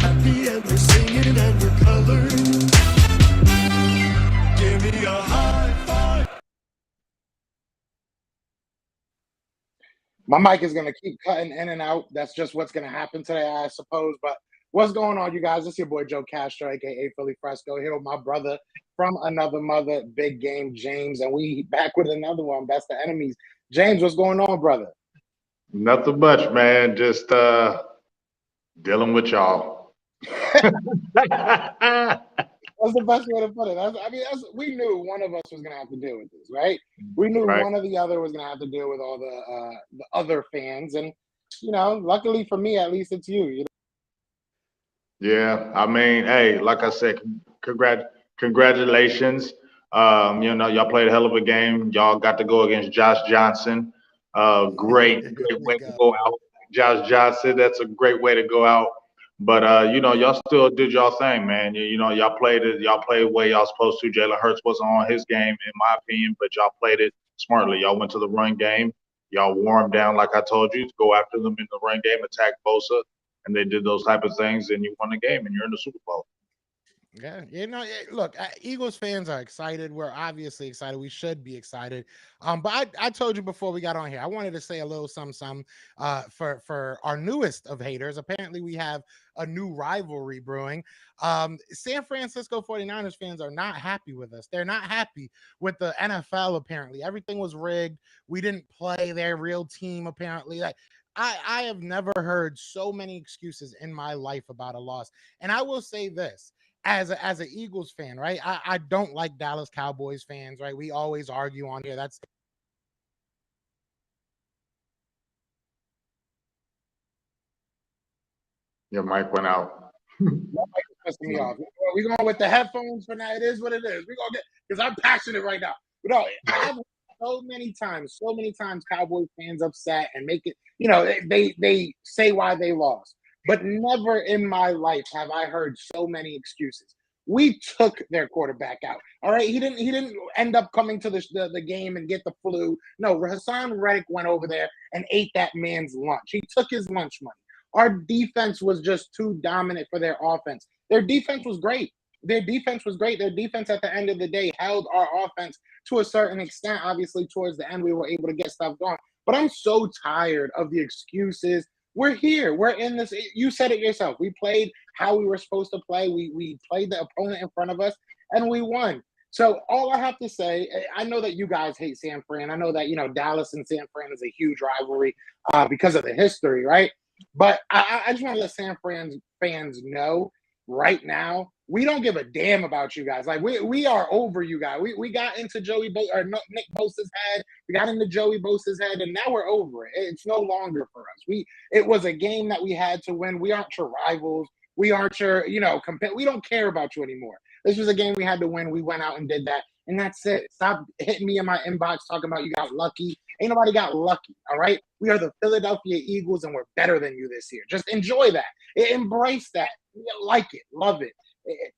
happy and we're singing and we're colored. Give me a high five. My mic is going to keep cutting in and out. That's just what's going to happen today, I suppose. But what's going on, you guys? It's your boy Joe Castro, a.k.a. Philly Fresco, here with my brother from another mother, Big Game James. And we back with another one, Best of Enemies. James, what's going on, brother? Nothing much, man. Just dealing with y'all. That's the best way to put it. We knew one of us was going to have to deal with this, right? We knew one or the other was going to have to deal with all the other fans. And, luckily for me, at least it's you. Yeah, I mean, hey, like I said, congratulations. Y'all played a hell of a game. Y'all got to go against Josh Johnson. Great way to go out. Josh Johnson, that's a great way to go out. But y'all still did y'all thing, man. Y'all played it. Y'all played the way y'all supposed to. Jalen Hurts wasn't on his game, in my opinion, but y'all played it smartly. Y'all went to the run game. Y'all wore them down, like I told you, to go after them in the run game, attack Bosa, and they did those type of things, and you won the game, and you're in the Super Bowl. Yeah, look, Eagles fans are excited. We're obviously excited. We should be excited. But I told you before we got on here, I wanted to say a little something for our newest of haters. Apparently, we have a new rivalry brewing. San Francisco 49ers fans are not happy with us. They're not happy with the NFL, apparently. Everything was rigged. We didn't play their real team, apparently. Like, I have never heard so many excuses in my life about a loss. And I will say this. As an Eagles fan, right? I don't like Dallas Cowboys fans, right? We always argue on here. That's Your mic went out. That mic is pissing me off. We're going with the headphones for now. It is what it is. We're going to get, because I'm passionate right now. But no, I've heard so many times Cowboys fans upset and make it, they say why they lost. But never in my life have I heard so many excuses. We took their quarterback out. All right, he didn't end up coming to the game and get the flu. No, Hassan Reddick went over there and ate that man's lunch. He took his lunch money. Our defense was just too dominant for their offense. Their defense was great. Their defense at the end of the day held our offense to a certain extent. Obviously, towards the end, we were able to get stuff going. But I'm so tired of the excuses. We're here. We're in this. You said it yourself. We played how we were supposed to play. We played the opponent in front of us, and we won. So all I have to say, I know that you guys hate San Fran. I know that, Dallas and San Fran is a huge rivalry because of the history, right? But I just want to let San Fran fans know right now, we don't give a damn about you guys. Like, we are over you guys. We got into Nick Bosa's head. We got into Joey Bosa's head, and now we're over it. It's no longer for us. It was a game that we had to win. We aren't your rivals. We aren't your, we don't care about you anymore. This was a game we had to win. We went out and did that, and that's it. Stop hitting me in my inbox talking about you got lucky. Ain't nobody got lucky, all right? We are the Philadelphia Eagles, and we're better than you this year. Just enjoy that. Embrace that. Like it. Love it.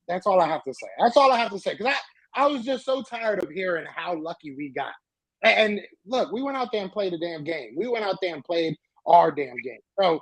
That's all I have to say. That's all I have to say. Because I was just so tired of hearing how lucky we got. And look, we went out there and played a damn game. We went out there and played our damn game. So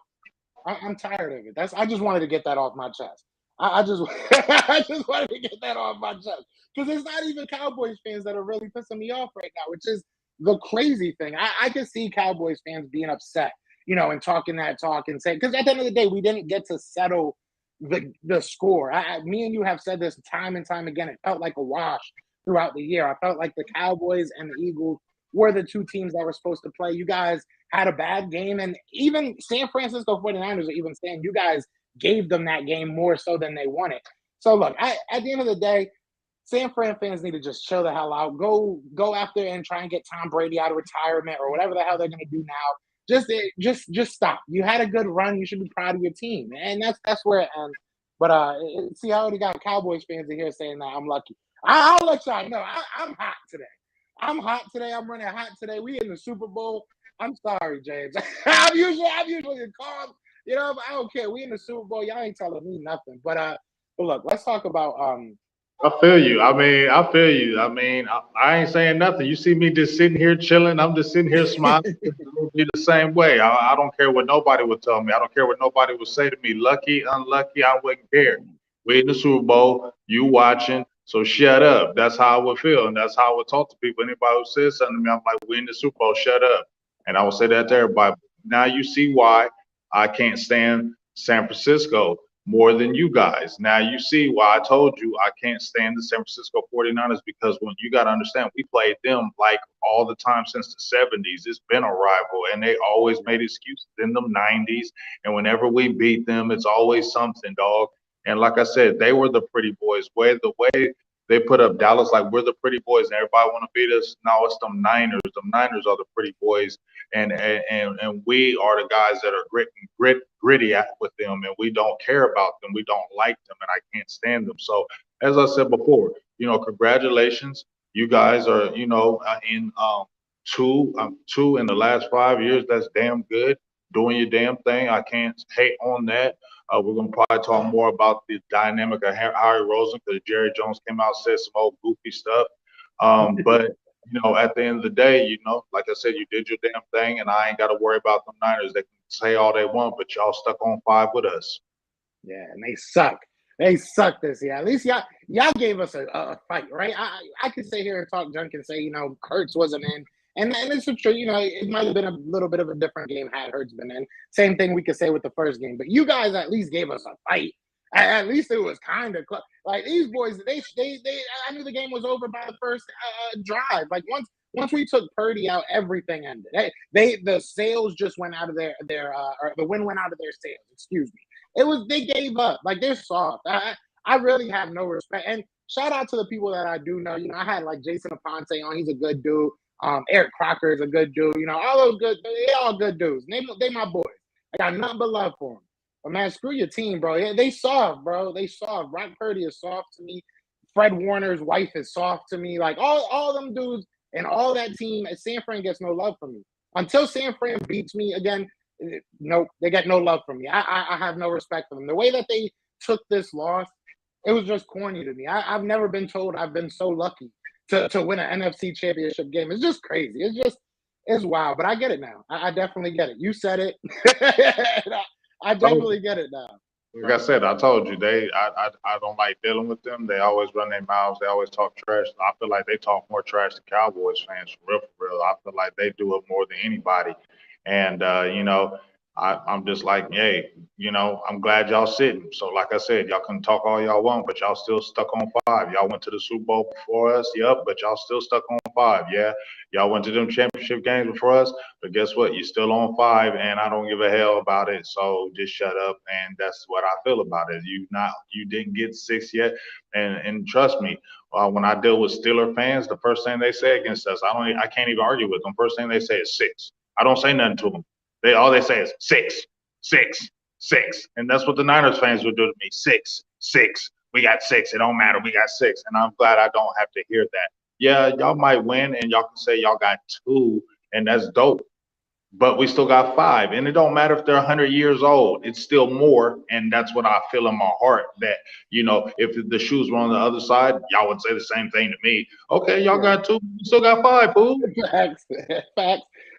I'm tired of it. I just wanted to get that off my chest. I just wanted to get that off my chest. Because it's not even Cowboys fans that are really pissing me off right now, which is the crazy thing. I can see Cowboys fans being upset, and talking that talk and saying, because at the end of the day, we didn't get to settle the score. Me and you have said this time and time again. It felt like a wash throughout the year. I felt like the Cowboys and the Eagles were the two teams that were supposed to play. You guys had a bad game, and even San Francisco 49ers are even saying you guys gave them that game more so than they won it. So look, at the end of the day, San Fran fans need to just chill the hell out. Go after and try and get Tom Brady out of retirement or whatever the hell they're going to do now. Just stop. You had a good run. You should be proud of your team, and that's where it ends. But see, I already got Cowboys fans in here saying that I'm lucky. I'll let y'all know I'm hot today. I'm hot today. I'm running hot today. We in the Super Bowl. I'm sorry, James. I'm usually calm. I don't care. We in the Super Bowl. Y'all ain't telling me nothing. But look, let's talk about I feel you. I feel you. I ain't saying nothing. You see me just sitting here chilling. I'm just sitting here smiling. It'll be the same way. I don't care what nobody would tell me. I don't care what nobody would say to me. Lucky, unlucky, I wouldn't care. We in the Super Bowl. You watching. So shut up. That's how I would feel, and that's how I would talk to people. Anybody who says something to me, I'm like, we in the Super Bowl. Shut up. And I would say that to everybody. Now you see why I can't stand San Francisco more than you guys. Now you see why I told you I can't stand the San Francisco 49ers, because when you got to understand, we played them like all the time since the 70s. It's been a rival, and they always made excuses in the 90s. And whenever we beat them, it's always something, dog. And like I said, they were the pretty boys. The way they put up Dallas like we're the pretty boys and everybody want to beat us. No, it's them Niners. Them Niners are the pretty boys, and we are the guys that are gritty at with them, and we don't care about them. We don't like them, and I can't stand them. So as I said before, congratulations, you guys are in two in the last 5 years. That's damn good. Doing your damn thing. I can't hate on that. We're going to probably talk more about the dynamic of Harry Rosen, because Jerry Jones came out and said some old goofy stuff. But at the end of the day, like I said, you did your damn thing, and I ain't got to worry about them Niners. They can say all they want, but y'all stuck on 5 with us. Yeah, and they suck. They suck this year. At least y'all gave us a fight, right? I could sit here and talk junk and say, Hurts wasn't in. And it's true, it might have been a little bit of a different game had Hurts been in. Same thing we could say with the first game. But you guys at least gave us a fight. At least it was kind of close. Like these boys, they I knew the game was over by the first drive. Like once we took Purdy out, everything ended. The sails just went out of or the wind went out of their sails. Excuse me. They gave up. Like they're soft. I really have no respect. And shout out to the people that I do know. I had like Jason Aponte on. He's a good dude. Eric Crocker is a good dude. All those they all good dudes. They my boys. I got nothing but love for them. But man, screw your team, bro. Yeah, they soft, bro. They soft. Brock Purdy is soft to me. Fred Warner's wife is soft to me. Like all them dudes and all that team, San Fran gets no love from me. Until San Fran beats me again, nope, they get no love from me. I have no respect for them. The way that they took this loss, it was just corny to me. I've never been told I've been so lucky to win an NFC championship game. It's just crazy. It's wild. But I get it now. I definitely get it. You said it. I definitely get it now. Like I said, I told you I don't like dealing with them. They always run their mouths. They always talk trash. I feel like they talk more trash to Cowboys fans for real. I feel like they do it more than anybody. And I'm just like, hey, I'm glad y'all sitting. So like I said, y'all can talk all y'all want, but y'all still stuck on 5. Y'all went to the Super Bowl before us, yep, but y'all still stuck on 5. Yeah, y'all went to them championship games before us, but guess what? You're still on 5, and I don't give a hell about it. So just shut up, and that's what I feel about it. You didn't get 6 yet, and trust me, when I deal with Steeler fans, the first thing they say against us, I can't even argue with them. First thing they say is 6. I don't say nothing to them. All they say is 6, 6, 6, and that's what the Niners fans would do to me. 6, 6. We got 6. It don't matter. We got 6, and I'm glad I don't have to hear that. Yeah, y'all might win, and y'all can say y'all got 2, and that's dope. But we still got 5, and it don't matter if they're 100 years old. It's still more, and that's what I feel in my heart. That if the shoes were on the other side, y'all would say the same thing to me. Okay, y'all got 2, you still got 5, boo. Facts.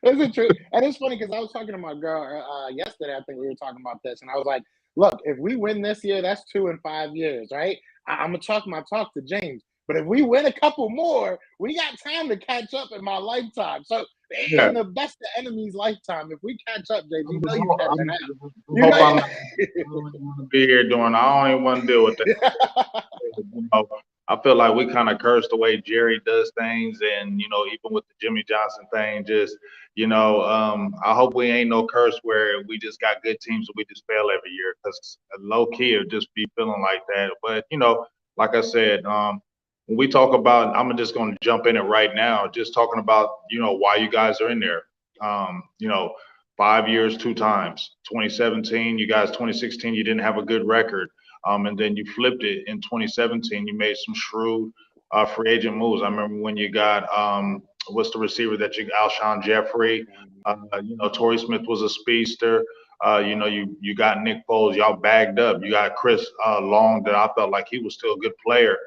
It's the truth. And it's funny because I was talking to my girl yesterday. I think we were talking about this, and I was like, "Look, if we win this year, that's 2 in 5 years, right? I'm gonna talk my talk to James. But if we win a couple more, we got time to catch up in my lifetime. So in the best of enemies' lifetime, if we catch up, James, you know you catching up. I don't want to be here doing. I don't even want to deal with that. I feel like we kind of cursed the way Jerry does things, and even with the Jimmy Johnson thing, just I hope we ain't no curse where we just got good teams and we just fail every year, because low key it'll just be feeling like that. But like I said, when we talk about, I'm just going to jump in it right now, just talking about why you guys are in there. 5 years, 2 times. 2017, you guys. 2016, you didn't have a good record. And then you flipped it in 2017. You made some shrewd free agent moves. I remember when you got what's the receiver that you got, Alshon Jeffrey. Torrey Smith was a speedster. You got Nick Foles. Y'all bagged up. You got Chris Long, that I felt like he was still a good player.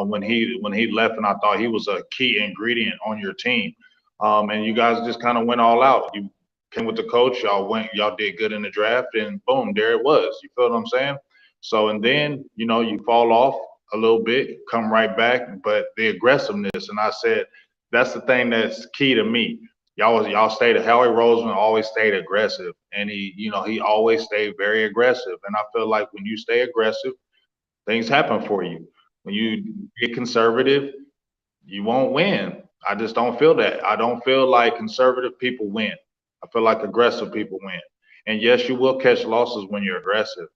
when he left, and I thought he was a key ingredient on your team. And you guys just kind of went all out. You came with the coach, y'all did good in the draft, and boom, there it was. You feel what I'm saying? So, and then, you fall off a little bit, come right back, but the aggressiveness, and I said, that's the thing that's key to me. Y'all stayed, Howie Roseman always stayed aggressive, and he always stayed very aggressive. And I feel like when you stay aggressive, things happen for you. When you get conservative, you won't win. I just don't feel that. I don't feel like conservative people win. I feel like aggressive people win. And yes, you will catch losses when you're aggressive,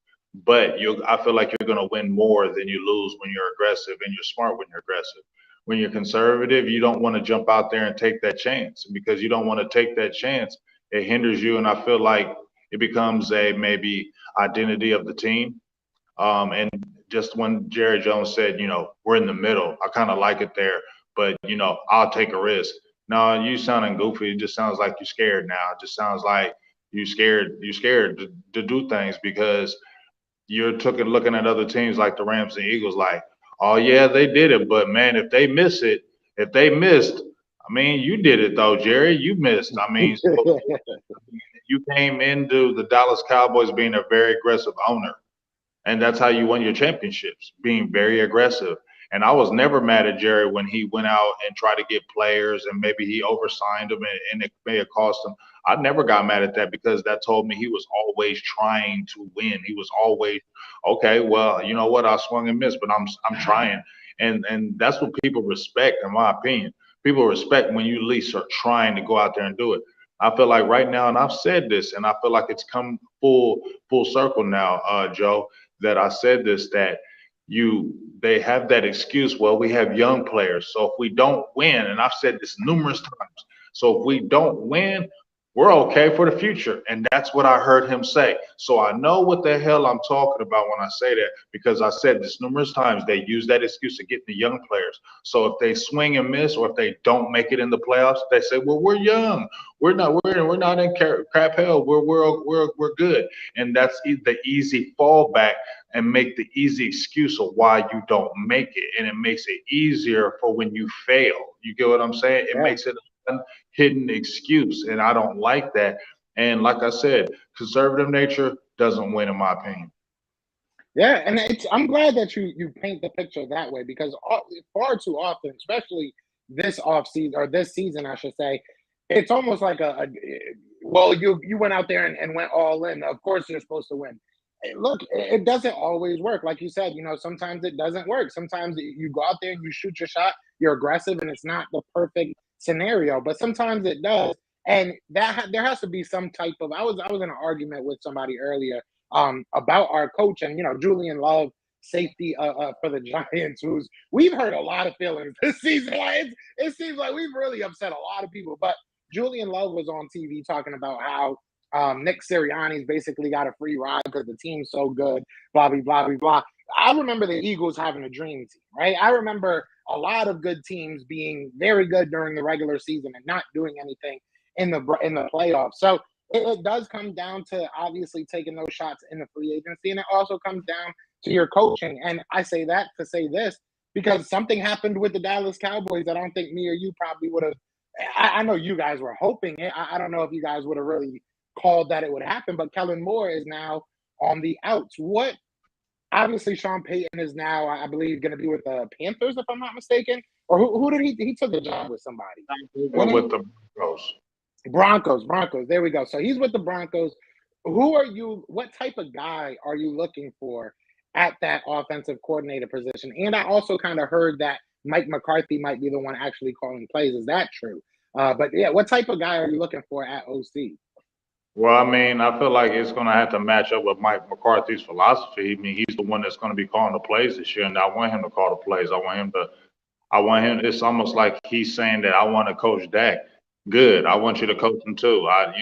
but I feel like you're going to win more than you lose when you're aggressive, and you're smart when you're aggressive. When you're conservative, you don't want to jump out there and take that chance, because you don't want to take that chance. It hinders you, and I feel like it becomes a maybe identity of the team. And just when Jerry Jones said, we're in the middle, I kind of like it there, but I'll take a risk. No, you sounding goofy. It just sounds like you're scared now. It just sounds like you're scared to do things, because you're looking at other teams like the Rams and Eagles like, oh yeah, they did it, but man, if they missed, I mean, you did it though, Jerry. You missed. I mean, so you came into the Dallas Cowboys being a very aggressive owner. And that's how you won your championships, being very aggressive. And I was never mad at Jerry when he went out and tried to get players, and maybe he oversigned them, and it may have cost him. I never got mad at that, because that told me he was always trying to win. He was always, okay, well, you know what? I swung and missed, but I'm trying. And that's what people respect, in my opinion. People respect when you at least are trying to go out there and do it. I feel like right now, and I've said this, and I feel like it's come full circle now, Joe, that I said this, that they have that excuse, well, we have young players, so if we don't win, and I've said this numerous times, so if we don't win, we're okay for the future. And that's what I heard him say. So I know what the hell I'm talking about when I say that, because I said this numerous times. They use that excuse to get the young players. So if they swing and miss, or if they don't make it in the playoffs, they say, well, we're young. We're not in crap hell. We're good. And that's the easy fallback, and make the easy excuse of why you don't make it. And it makes it easier for when you fail. You get what I'm saying? It makes it hidden excuse, and I don't like that. And like I said, conservative nature doesn't win, in my opinion. Yeah, and I'm glad that you paint the picture that way, because far too often, especially this off season, or this season, I should say, it's almost like well, you went out there and went all in. Of course, you're supposed to win. Look, it doesn't always work. Like you said, sometimes it doesn't work. Sometimes you go out there and you shoot your shot, you're aggressive, and it's not the perfect scenario, but sometimes it does. And there has to be some type of. I was in an argument with somebody earlier about our coach, and Julian Love, safety for the Giants, who's we've heard a lot of feelings this season. Like it seems like we've really upset a lot of people. But Julian Love was on TV talking about how Nick Sirianni's basically got a free ride because the team's so good, blah, blah, blah, blah, blah. I remember the Eagles having a dream team, right? I remember a lot of good teams being very good during the regular season and not doing anything in the playoffs. So it does come down to obviously taking those shots in the free agency, and it also comes down to your coaching. And I say that to say this, because something happened with the Dallas Cowboys that I don't think me or you probably would have. I know you guys were hoping it. I don't know if you guys would have really called that it would happen, but Kellen Moore is now on the outs. Obviously, Sean Payton is now, I believe, going to be with the Panthers, if I'm not mistaken. Or who did he took a job with somebody? With the Broncos. Broncos. There we go. So he's with the Broncos. What type of guy are you looking for at that offensive coordinator position? And I also kind of heard that Mike McCarthy might be the one actually calling plays. Is that true? But yeah, what type of guy are you looking for at OC? Well, I mean, I feel like it's going to have to match up with Mike McCarthy's philosophy. I mean, he's the one that's going to be calling the plays this year, and I want him to call the plays. I want him. It's almost like he's saying that I want to coach Dak. Good. I want you to coach him too. I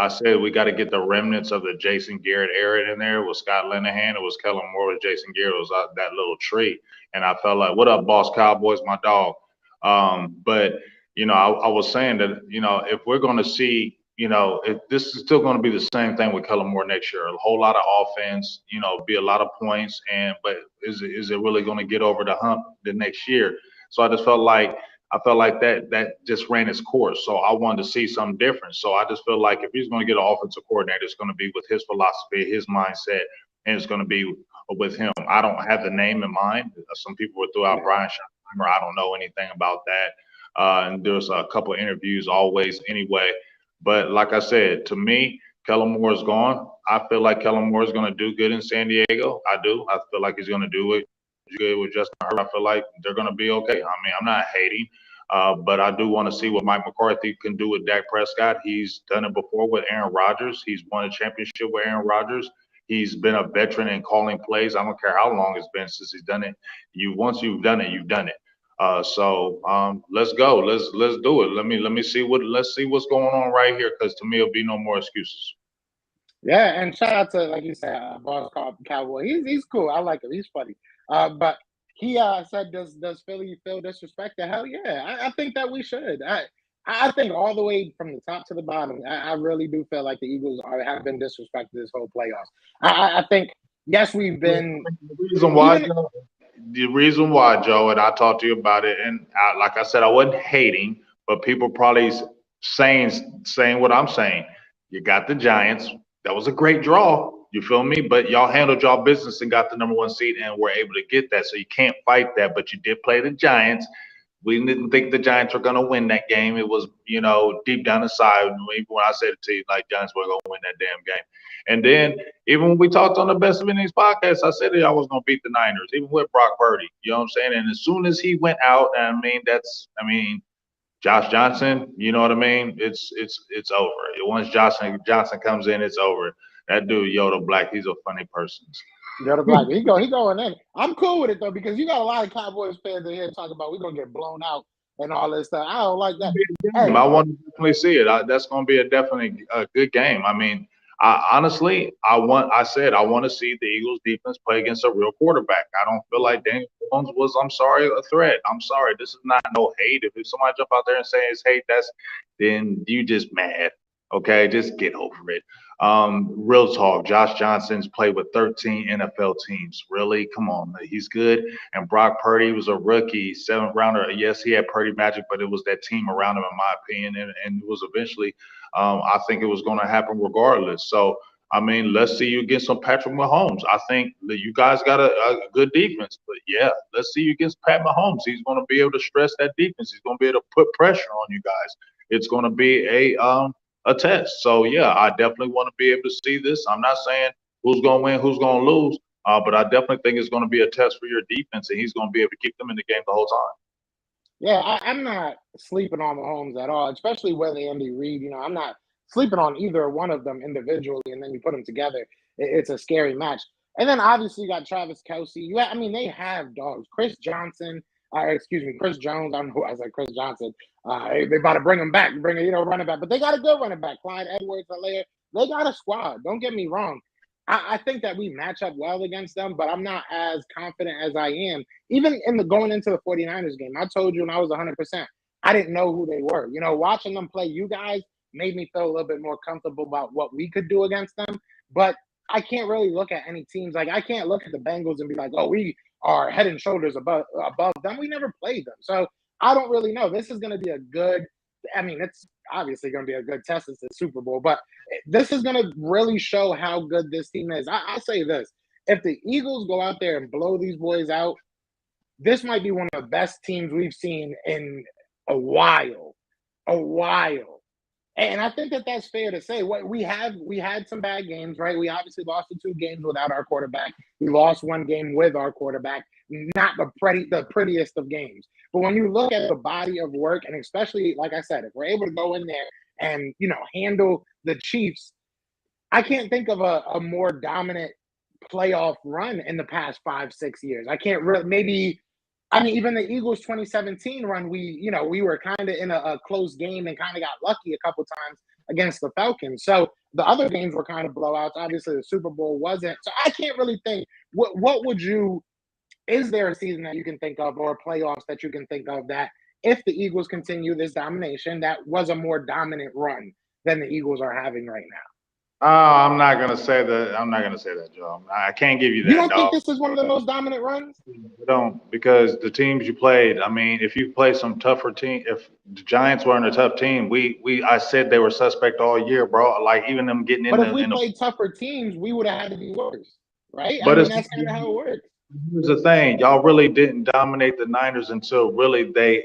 said we got to get the remnants of the Jason Garrett era in there. It was Scott Linehan. It was Kellen Moore. With Jason Garrett. It was that little tree. And I felt like, what up, boss Cowboys, my dog. But I was saying that, if we're going to see this is still going to be the same thing with Kellen Moore next year. A whole lot of offense, be a lot of points, but is it really going to get over the hump the next year? So I felt like that just ran its course. So I wanted to see something different. So I just feel like if he's going to get an offensive coordinator, it's going to be with his philosophy, his mindset, and it's going to be with him. I don't have the name in mind. Some people would throw out Brian Schottenheimer. I don't know anything about that. And there's a couple of interviews always anyway. But like I said, to me, Kellen Moore is gone. I feel like Kellen Moore is going to do good in San Diego. I do. I feel like he's going to do it good with Justin Herbert. I feel like they're going to be okay. I mean, I'm not hating, but I do want to see what Mike McCarthy can do with Dak Prescott. He's done it before with Aaron Rodgers. He's won a championship with Aaron Rodgers. He's been a veteran in calling plays. I don't care how long it's been since he's done it. Once you've done it, you've done it. So let's go. Let's do it. Let's see what's going on right here, because to me it'll be no more excuses. Yeah, and shout out to, like you said, boss called Cowboy. He's cool. I like him. He's funny. But he said, does Philly feel disrespected? Hell yeah. I think that we should. I think all the way from the top to the bottom, I really do feel like the Eagles have been disrespected this whole playoffs. I think, yes, we've been. The reason why, Joe, and I talked to you about it, and like I said, I wasn't hating, but people probably saying what I'm saying. You got the Giants. That was a great draw. You feel me? But y'all handled y'all business and got the number 1 seed and were able to get that. So you can't fight that. But you did play the Giants. We didn't think the Giants were going to win that game. It was, deep down inside, even when I said it to you, like, Giants were going to win that damn game. And then even when we talked on the Best of Innings podcast, I said that I was going to beat the Niners, even with Brock Purdy. You know what I'm saying? And as soon as he went out, Josh Johnson, you know what I mean? It's over. Once Johnson comes in, it's over. That dude, Yoda Black, he's a funny person. Yoda Black, he going in. I'm cool with it though, because you got a lot of Cowboys fans in here talking about we're gonna get blown out and all this stuff. I don't like that. Hey, I want to definitely see it. That's gonna be definitely a good game. I mean, honestly, I want to see the Eagles defense play against a real quarterback. I don't feel like Daniel Jones was, a threat. I'm sorry. This is not no hate. If somebody jump out there and say it's hate, then you just mad. Okay, just get over it. Real talk. Josh Johnson's played with 13 NFL teams. Really? Come on, he's good. And Brock Purdy was a rookie, 7th rounder. Yes, he had Purdy magic, but it was that team around him, in my opinion, and it was eventually. I think it was going to happen regardless. So, I mean, let's see you against some Patrick Mahomes. I think that you guys got a good defense, but yeah, let's see you against Pat Mahomes. He's going to be able to stress that defense. He's going to be able to put pressure on you guys. It's going to be a test. So yeah, I definitely want to be able to see this. I'm not saying who's going to win, who's going to lose, but I definitely think it's going to be a test for your defense, and he's going to be able to keep them in the game the whole time. Yeah, I'm not sleeping on Mahomes at all, especially with Andy Reid. I'm not sleeping on either one of them individually, and then you put them together, it's a scary match. And then obviously you got Travis Kelce. They have dogs. Chris Jones. I don't know who I said, Chris Johnson. They about to bring him back, running back. But they got a good running back, Clyde Edwards-Helaire. They got a squad. Don't get me wrong. I think that we match up well against them, but I'm not as confident as I am. Even going into the 49ers game, I told you when I was 100%, I didn't know who they were. Watching them play you guys made me feel a little bit more comfortable about what we could do against them. But I can't really look at any teams. Like, I can't look at the Bengals and be like, oh, we are head and shoulders above them. We never played them. So I don't really know. This is going to be it's obviously going to be a good test. It's the Super Bowl, but this is going to really show how good this team is. I'll say this. If the Eagles go out there and blow these boys out, this might be one of the best teams we've seen in a while. And I think that that's fair to say. We had some bad games, right? We obviously lost the 2 games without our quarterback. We lost 1 game with our quarterback. Not the prettiest of games. But when you look at the body of work, and especially, like I said, if we're able to go in there and, handle the Chiefs, I can't think of a more dominant playoff run in the past 5-6 years. I can't really, even the Eagles 2017 run, we were kind of in a close game and kind of got lucky a couple times against the Falcons. So the other games were kind of blowouts. Obviously, the Super Bowl wasn't. So I can't really think, is there a season that you can think of, or playoffs that you can think of, that if the Eagles continue this domination, that was a more dominant run than the Eagles are having right now. Oh, I'm not gonna say that. I'm not gonna say that, Joe. I can't give you that, You don't think dog. this is one of the most dominant runs? I don't, because the teams you played. I mean, if you play some tougher team, if the Giants weren't a tough team, I said they were suspect all year, bro. Like even them getting But in if we the. played tougher teams, we would have had to be worse, right? I But mean, it's that's kind of how it works. here's the thing, y'all really didn't dominate the Niners until really they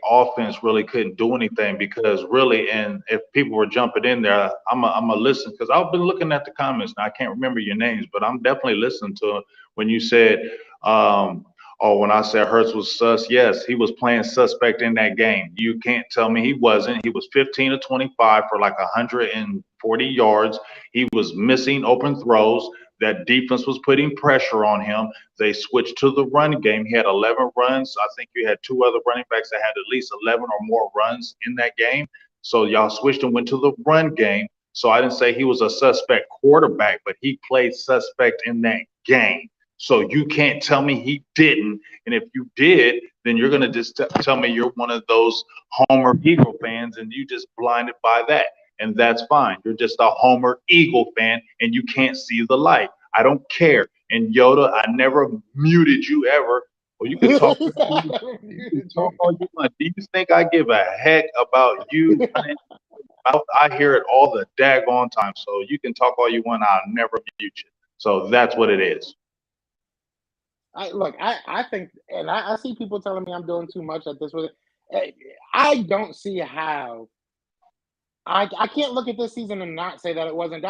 offense really couldn't do anything because really, and if people were jumping in there, I'm a listen because I've been looking at the comments and I can't remember your names, but I'm definitely listening to when you said, when I said Hurts was sus, yes, he was playing suspect in that game. You can't tell me he wasn't. He was 15 of 25 for like 140 yards. He was missing open throws. That defense was putting pressure on him. They switched to the run game. He had 11 runs. I think you had two other running backs that had at least 11 or more runs in that game. So y'all switched and went to the run game. So I didn't say he was a suspect quarterback, but he played suspect in that game. So you can't tell me he didn't. And if you did, then you're going to just tell me you're one of those Homer Eagle fans and you just blinded by that. And that's fine. You're just a Homer Eagle fan and you can't see the light. I don't care. And Yoda, I never muted you ever. Well, you can talk, you can talk all you want. Do you think I give a heck about you? I hear it all the daggone time. So you can talk all you want. I'll never mute you. So that's what it is. I think, and I see people telling me I'm doing too much at this. I don't see how. I can't look at this season and not say that it wasn't.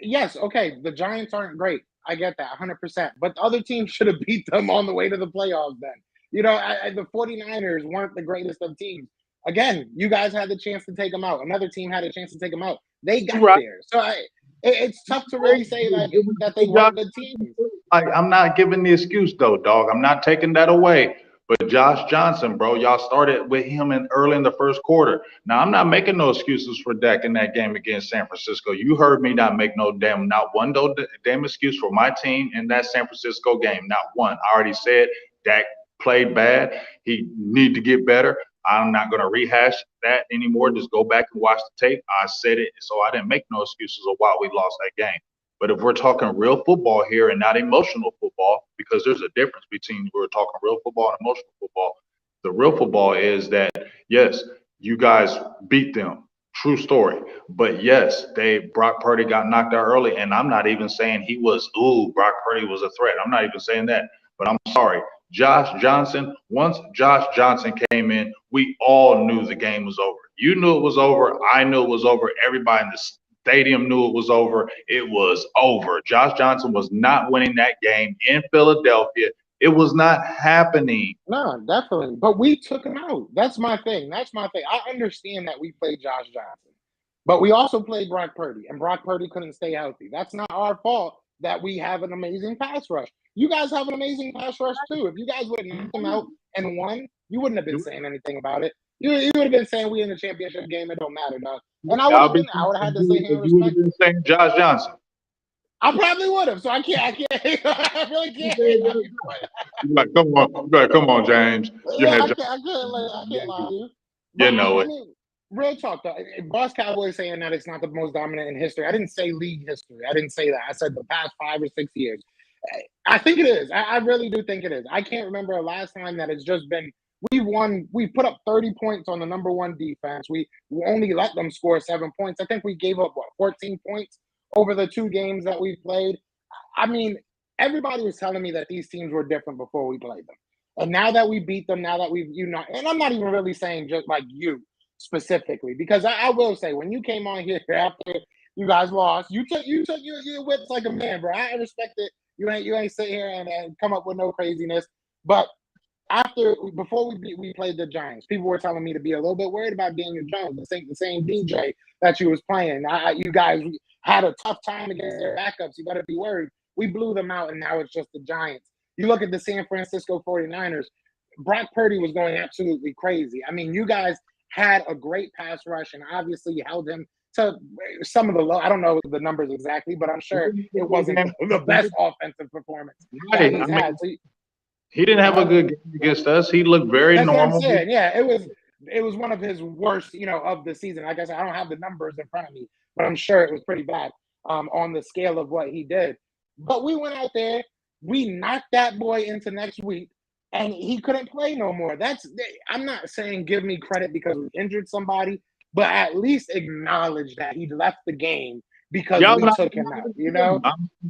Yes, okay, the Giants aren't great. I get that 100%. But the other team should have beat them on the way to the playoffs then. You know, the 49ers weren't the greatest of teams. Again, you guys had the chance to take them out. Another team had a chance to take them out. They got there. So it's tough to really say that they weren't good teams. I'm not giving the excuse, though, dog. I'm not taking that away. But Josh Johnson, bro, y'all started with him early in the first quarter. Now, I'm not making no excuses for Dak in that game against San Francisco. You heard me not make not one damn excuse for my team in that San Francisco game. Not one. I already said Dak played bad. He need to get better. I'm not going to rehash that anymore. Just go back and watch the tape. I said it, so I didn't make no excuses of why we lost that game. But if we're talking real football here and not emotional football, because there's a difference between we're talking real football and emotional football. The real football is that, yes, you guys beat them. True story. But yes, Brock Purdy got knocked out early, and I'm not even saying Brock Purdy was a threat. I'm not even saying that. But I'm sorry. Josh Johnson, once Josh Johnson came in, we all knew the game was over. You knew it was over. I knew it was over. Everybody in the stadium knew it was over. It was over. Josh Johnson was not winning that game in Philadelphia. It was not happening. No, definitely. But we took him out. That's my thing. I understand that we played Josh Johnson, but we also played Brock Purdy, and Brock Purdy couldn't stay healthy. That's not our fault that we have an amazing pass rush. You guys have an amazing pass rush too. If you guys would have knocked him out and won, you wouldn't have been saying anything about it. You would have been saying we in the championship game. It don't matter, dog. And I would have had to say him respect. You would have been saying Josh Johnson. I probably would have. So I can't. I really can't. Like, come on, James. I can't lie to you. But, I mean, real talk though. Boss Cowboys saying that it's not the most dominant in history. I didn't say league history. I didn't say that. I said the past 5 or 6 years. I think it is. I really do think it is. I can't remember a last time that it's just been. We've won. We put up 30 points on the number 1 defense. We only let them score 7 points. I think we gave up 14 points over the 2 games that we played. I mean, everybody was telling me that these teams were different before we played them, and now that we beat them, now that we've and I'm not even really saying just like you specifically, because I will say when you came on here after you guys lost, you took your whips like a man, bro. I respect it. You ain't sit here and come up with no craziness, but. Before we played the Giants, people were telling me to be a little bit worried about Daniel Jones, the same DJ that you was playing. You guys had a tough time against their backups. You got to be worried. We blew them out, and now it's just the Giants. You look at the San Francisco 49ers, Brock Purdy was going absolutely crazy. I mean, you guys had a great pass rush, and obviously you held him to some of the low. I don't know the numbers exactly, but I'm sure it wasn't the best offensive performance that he's had. So, he didn't have a good game against us. He looked very normal. Yeah, it was it was one of his worst, of the season. Like I said, I don't have the numbers in front of me, but I'm sure it was pretty bad on the scale of what he did. But we went out there, we knocked that boy into next week, and he couldn't play no more. I'm not saying give me credit because we injured somebody, but at least acknowledge that he left the game because Y'all we knocked took him him out out, of the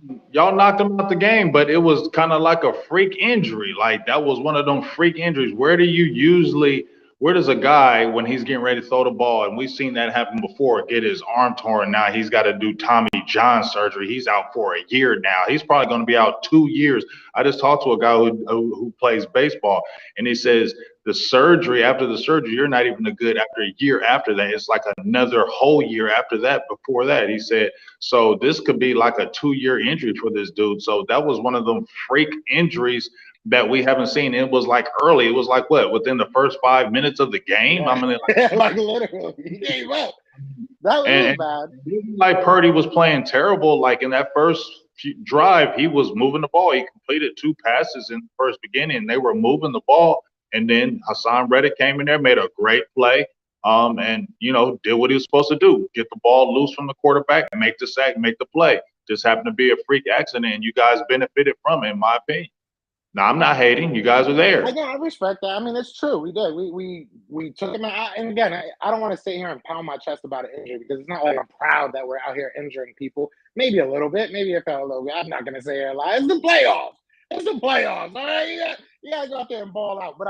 game. Y'all knocked him out the game, but it was kind of like a freak injury. Like that was one of them freak injuries. Where does a guy, when he's getting ready to throw the ball, and we've seen that happen before, get his arm torn? Now he's got to do Tommy John surgery. He's out for a year now. He's probably going to be out 2 years. I just talked to a guy who plays baseball, and he says after the surgery, you're not even good after a year after that. It's like another whole year after that, before that. He said, so this could be like a 2-year injury for this dude. So that was one of them freak injuries that we haven't seen. It was like early. It was like what, within the first 5 minutes of the game? Yeah. I mean, like literally, he gave up. That was bad. like Purdy was playing terrible. Like in that first drive, he was moving the ball. He completed 2 passes in the first beginning. They were moving the ball, and then Hassan Reddick came in there, made a great play. And did what he was supposed to do: get the ball loose from the quarterback, make the sack, make the play. Just happened to be a freak accident, and you guys benefited from it, in my opinion. Now, I'm not hating. You guys are there. I respect that. I mean, it's true. We did. We took him out. And again, I don't want to sit here and pound my chest about an injury because it's not like I'm proud that we're out here injuring people. Maybe a little bit. Maybe it felt a little bit. I'm not going to say here a lie. It's the playoffs. It's the playoffs. All right, you got to go out there and ball out. But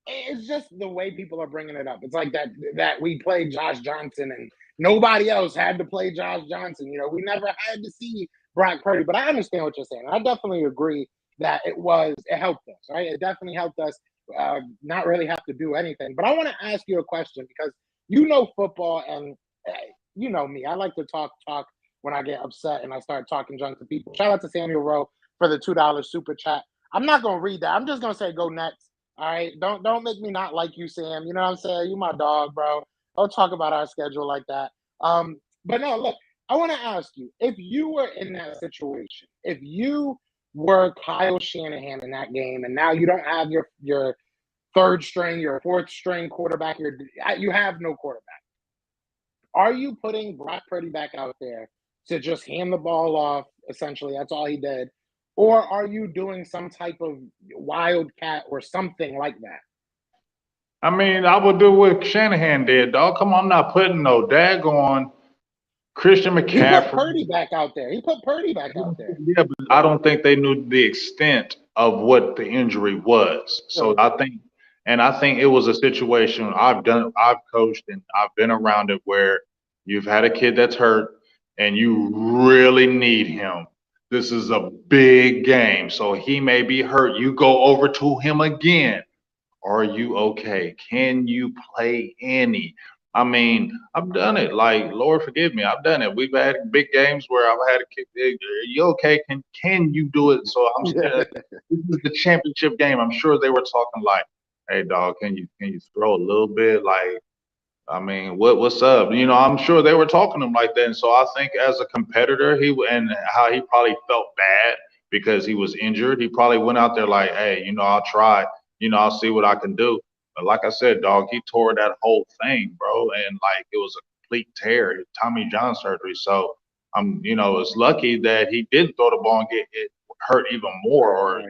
it's just the way people are bringing it up. It's like that we played Josh Johnson and nobody else had to play Josh Johnson. We never had to see Brock Purdy. But I understand what you're saying. I definitely agree that it helped us, right? It definitely helped us not really have to do anything. But I want to ask you a question because football and you know me. I like to talk when I get upset and I start talking junk to people. Shout out to Samuel Rowe for the $2 super chat. I'm not gonna read that. I'm just gonna say go next. All right. Don't make me not like you, Sam. You know what I'm saying? You my dog, bro. Don't talk about our schedule like that. But no, look, I want to ask you, if you were in that situation, if you were Kyle Shanahan in that game, and now you don't have your third string, your fourth string quarterback, you have no quarterback. Are you putting Brock Purdy back out there to just hand the ball off? Essentially, that's all he did. Or are you doing some type of wildcat or something like that? I mean, I would do what Shanahan did, dog. Come on, I'm not putting no daggone Christian McCaffrey. He put Purdy back out there. Yeah, but I don't think they knew the extent of what the injury was. So I think it was a situation I've coached and I've been around it where you've had a kid that's hurt and you really need him. This is a big game, so he may be hurt. You go over to him again. Are you okay? Can you play any? I mean, I've done it. Like, Lord forgive me, I've done it. We've had big games where I've had a kick. Are you okay? Can you do it? So I'm still. This is the championship game. I'm sure they were talking like, "Hey, dog, can you throw a little bit?" Like, I mean, what's up? I'm sure they were talking to him like that. And so I think as a competitor, and how he probably felt bad because he was injured. He probably went out there like, "Hey, I'll try. I'll see what I can do." But like I said, dog, he tore that whole thing, bro, and like it was a complete tear, Tommy John surgery. So it's lucky that he didn't throw the ball and get it hurt even more or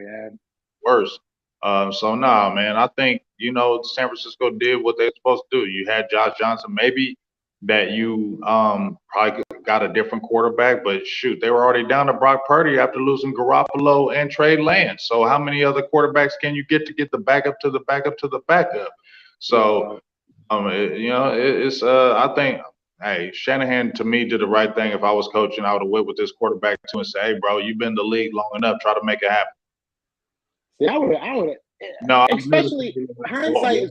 worse. So nah, man, I think San Francisco did what they were supposed to do. You had Josh Johnson, maybe that you probably got a different quarterback, but shoot, they were already down to Brock Purdy after losing Garoppolo and Trey Lance. So how many other quarterbacks can you get the backup to the backup to the backup? So it's I think, hey, Shanahan to me did the right thing. If I was coaching, I would have went with this quarterback too and say, "Hey, bro, you've been in the league long enough. Try to make it happen." See, I would. No, especially hindsight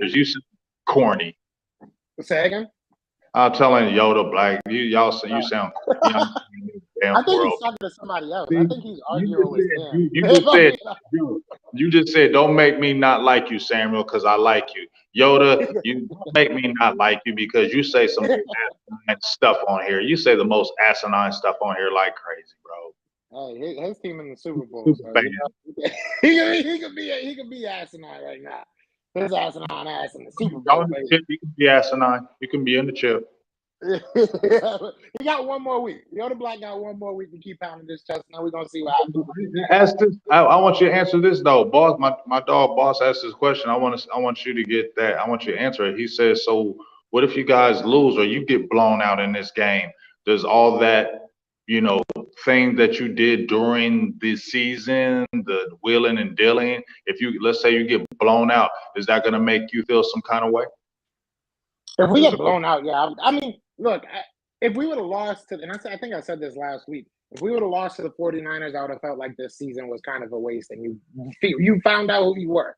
is you said corny. Say again. I'm telling Yoda, like you sound corny. I think he's talking to somebody else. I think he's arguing with Sam. You just said, "Don't make me not like you, Samuel, because I like you." Yoda, you don't make me not like you because you say some asinine stuff on here. You say the most asinine stuff on here like crazy, bro. Hey, his team in the Super Bowl. So, he could be asinine right now. his asinine ass in the Super Y'all Bowl, in the baby. chip, you can be asinine. You can be in the chip. He got one more week. The other black got one more week to keep pounding this chest. Now we're gonna see what happens. Ask this. I want you to answer this though, boss. My dog boss asked this question. I want you to get that. I want you to answer it. He says, so what if you guys lose or you get blown out in this game? Does all that, you know, thing that you did during the season, the wheeling and dealing, if you let's say you get blown out, is that gonna make you feel some kind of way? If we get blown out, yeah. I mean, look, if we would have lost to, and I think I said this last week, if we would have lost to the 49ers, I would have felt like this season was kind of a waste and you found out who you were.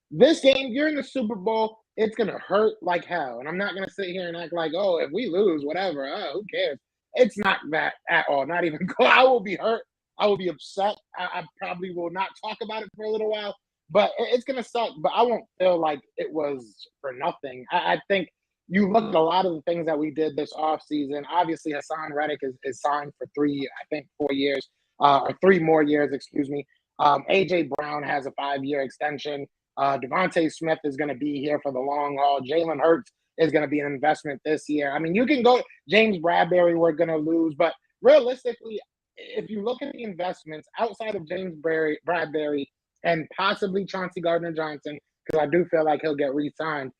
This game, you're in the Super Bowl, it's going to hurt like hell. And I'm not going to sit here and act like, oh, if we lose, whatever, who cares? It's not that at all. Not even I will be hurt. I will be upset. I probably will not talk about it for a little while, but it's going to suck. But I won't feel like it was for nothing. I think you look at a lot of the things that we did this offseason. Obviously, Hassan Reddick is signed for 4 years, or 3 more years, excuse me. A.J. Brown has a 5-year extension. Devontae Smith is going to be here for the long haul. Jalen Hurts is going to be an investment this year. I mean, you can go James Bradbury, we're going to lose. But realistically, if you look at the investments outside of James Bradbury and possibly Chauncey Gardner-Johnson, because I do feel like he'll get re-signed,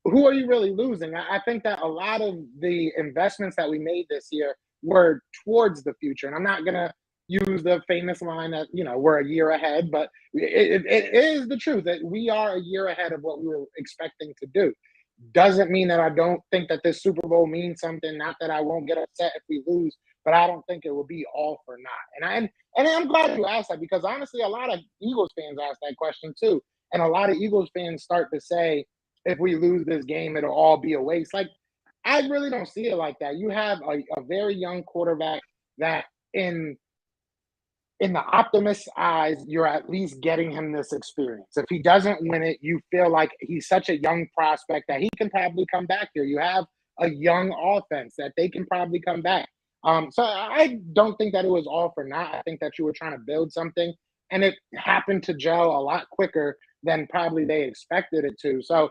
who are you really losing? I think that a lot of the investments that we made this year were towards the future. And I'm not going to use the famous line that, we're a year ahead, but it is the truth that we are a year ahead of what we were expecting to do. Doesn't mean that I don't think that this Super Bowl means something. Not that I won't get upset if we lose, but I don't think it will be all for naught. And I'm glad you asked that, because honestly, a lot of Eagles fans ask that question too. And a lot of Eagles fans start to say, if we lose this game, it'll all be a waste. Like, I really don't see it like that. You have a very young quarterback that in the optimist's eyes, you're at least getting him this experience. If he doesn't win it, you feel like he's such a young prospect that he can probably come back here. You have a young offense that they can probably come back. So I don't think that it was all for naught. I think that you were trying to build something, and it happened to gel a lot quicker than probably they expected it to. So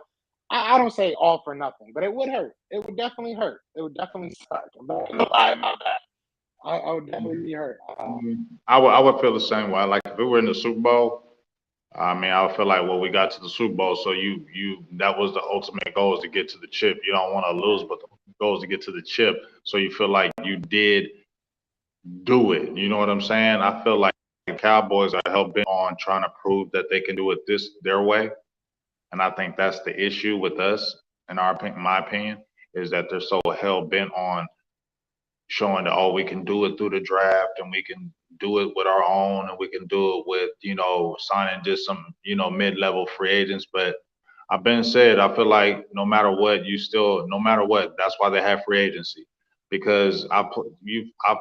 I don't say all for nothing, but it would hurt. It would definitely hurt. It would definitely suck. I'm not gonna lie about that. I would definitely be hurt. I would feel the same way. Like if we were in the Super Bowl, I mean, I would feel like, well, we got to the Super Bowl, so that was the ultimate goal, is to get to the chip. You don't want to lose, but the goal is to get to the chip. So you feel like you did do it. You know what I'm saying? I feel like the Cowboys are hell bent on trying to prove that they can do it their way. And I think that's the issue with us, in my opinion, is that they're so hell bent on showing that, oh, we can do it through the draft and we can do it with our own and we can do it with, signing just some, mid-level free agents. But I've been said, I feel like no matter what, that's why they have free agency, because I've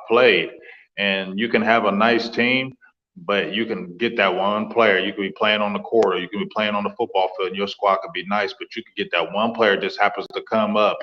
played, and you can have a nice team, but you can get that one player. You could be playing on the court, or you could be playing on the football field, and your squad could be nice, but you could get that one player just happens to come up,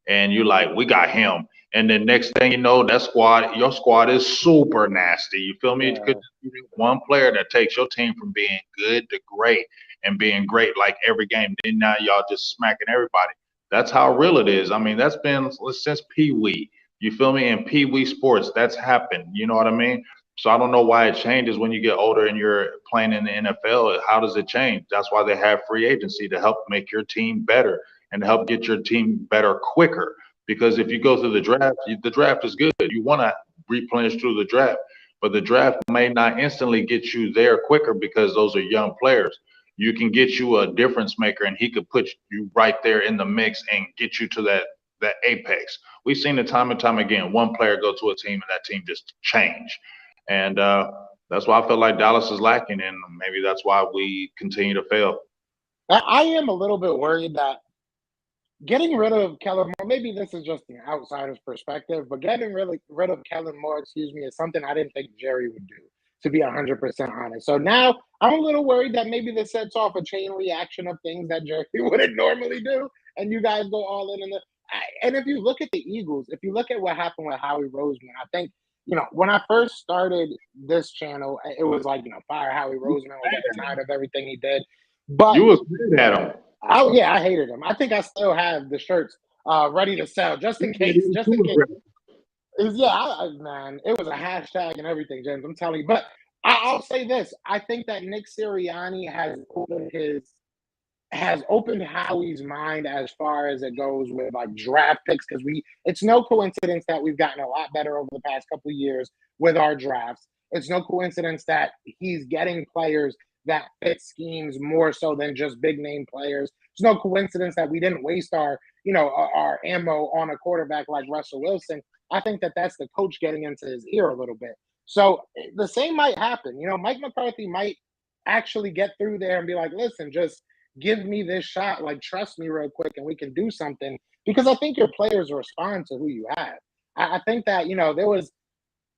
and you're like, we got him. And then next thing you know, your squad is super nasty. You feel me? Yeah. It could be one player that takes your team from being good to great, and being great like every game. Then now y'all just smacking everybody. That's how real it is. I mean, that's been since Pee Wee. You feel me? In Pee Wee sports, that's happened. You know what I mean? So I don't know why it changes when you get older and you're playing in the NFL. How does it change? That's why they have free agency, to help make your team better and help get your team better quicker. Because if you go through the draft is good. You want to replenish through the draft, but the draft may not instantly get you there quicker, because those are young players. You can get you a difference maker, and he could put you right there in the mix and get you to that apex. We've seen it time and time again. One player go to a team and that team just change. And that's why I feel like Dallas is lacking, and maybe that's why we continue to fail. I am a little bit worried that getting rid of Kellen Moore, maybe this is just an outsider's perspective, but getting rid of Kellen Moore, is something I didn't think Jerry would do, to be 100% honest. So now I'm a little worried that maybe this sets off a chain reaction of things that Jerry wouldn't normally do, and you guys go all in. And if you look at the Eagles, if you look at what happened with Howie Roseman, I think, when I first started this channel, it was like, fire Howie Roseman. We're getting tired of everything he did. But You was mad at him. yeah, I hated him. I think I still have the shirts ready to sell just in case. Just in case. Man, it was a hashtag and everything, James. I'm telling you. But I'll say this: I think that Nick Sirianni has opened Howie's mind as far as it goes with like draft picks because it's no coincidence that we've gotten a lot better over the past couple of years with our drafts. It's no coincidence that he's getting players that fit schemes more so than just big name players. It's no coincidence that we didn't waste our ammo on a quarterback like Russell Wilson. I think that that's the coach getting into his ear a little bit. So the same might happen. Mike McCarthy might actually get through there and be like, listen, just give me this shot, like trust me real quick and we can do something, because I think your players respond to who you have. I think that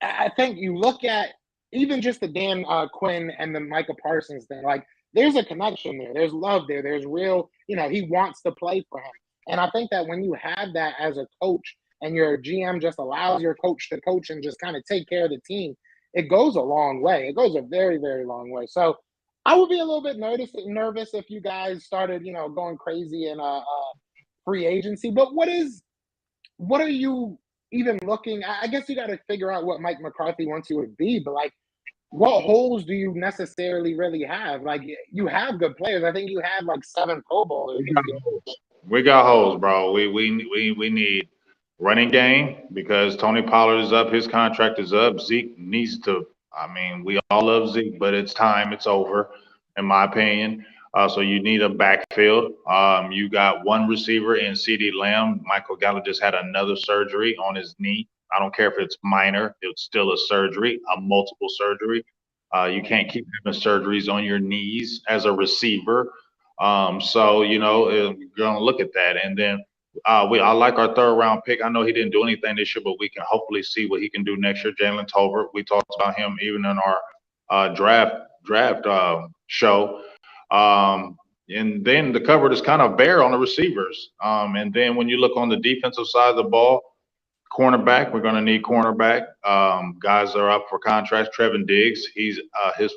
I think you look at even just the Dan Quinn and the Micah Parsons thing, like there's a connection there, there's love there, there's real, he wants to play for him. And I think that when you have that as a coach and your GM just allows your coach to coach and just kind of take care of the team, it goes a long way. It goes a very, very long way. So I would be a little bit nervous if you guys started, going crazy in free agency. But what are you even looking? I guess you got to figure out what Mike McCarthy wants you to be. But like, what holes do you necessarily really have? Like, you have good players. I think you have like 7 Pro Bowlers. We got holes, bro. We need running game because Tony Pollard is up. His contract is up. Zeke needs to. I mean, we all love Zeke, but it's time. It's over, in my opinion. So you need a backfield. You got one receiver in CeeDee Lamb. Michael Gallup just had another surgery on his knee. I don't care if it's minor. It's still a surgery, a multiple surgery. You can't keep having surgeries on your knees as a receiver. So you're gonna look at that, and then I like our 3rd round pick. I know he didn't do anything this year, but we can hopefully see what he can do next year. Jalen Tolbert. We talked about him even in our draft show. And then the cupboard is kind of bare on the receivers. And then when you look on the defensive side of the ball, cornerback, we're going to need cornerback. Guys are up for contracts. Trevin Diggs, his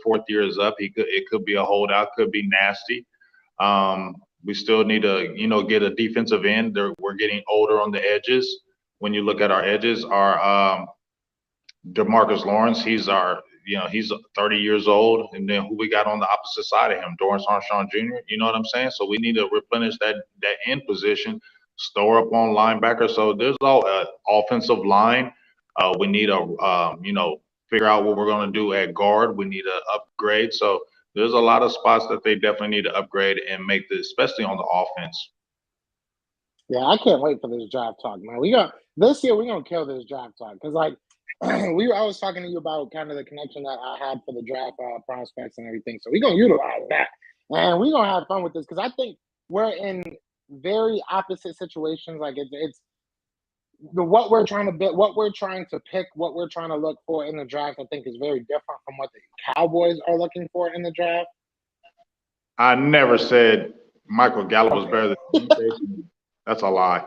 4th year is up. It could be a holdout, could be nasty. We still need to, get a defensive end. We're getting older on the edges. When you look at our edges, our DeMarcus Lawrence, he's 30 years old. And then who we got on the opposite side of him, Dorrance Armstrong Jr., you know what I'm saying? So we need to replenish that end position, store up on linebacker. So there's all offensive line. We need to, figure out what we're going to do at guard. We need to upgrade. So there's a lot of spots that they definitely need to upgrade and make this, especially on the offense. Yeah, I can't wait for this draft talk, man. This year we're gonna kill this draft talk because like I was talking to you about kind of the connection that I had for the draft prospects and everything. So we're gonna utilize that and we're gonna have fun with this because I think we're in very opposite situations. Like it's what we're trying to build, what we're trying to pick, what we're trying to look for in the draft. I think is very different from what the Cowboys are looking for in the draft. I never said Michael Gallup was better than Jason. That's a lie.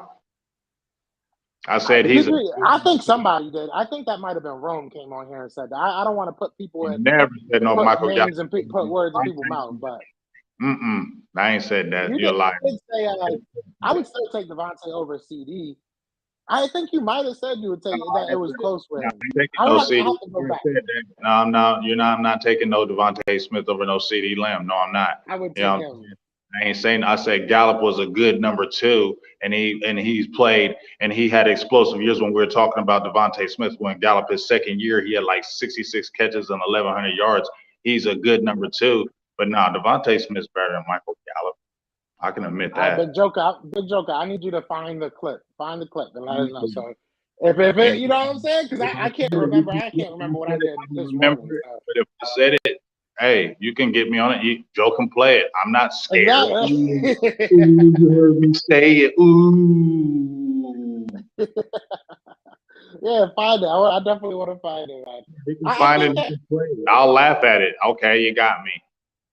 I said I think somebody did. I think that might have been Rome came on here and said that. I don't want to put people in. Never said no Michael Gallup. And put words in people's mouths, but. I ain't said that. You're lying. I would still take Devontae over CeeDee. I think you might have said you would take that. It was close with him. No, I'm not. You're not. I'm not taking no Devontae Smith over no CeeDee Lamb. No, I'm not. I would take him. I ain't saying. I said Gallup was a good number 2, and he's played and he had explosive years when we were talking about Devontae Smith. When Gallup his 2nd year, he had like 66 catches and 1,100 yards. He's a good number 2, but nah, Devontae Smith's better than Michael Gallup. I can admit that. Big Joker, I need you to find the clip. Find the clip and let us know. So if it, you know what I'm saying? Because I can't remember. I can't remember what I did this morning. But if I said it, hey, you can get me on it. Joe can play it. I'm not scared. Exactly. Ooh, you heard me say it. Ooh. Yeah, find it. I definitely want to find it. You can find it. I'll laugh at it. Okay, you got me.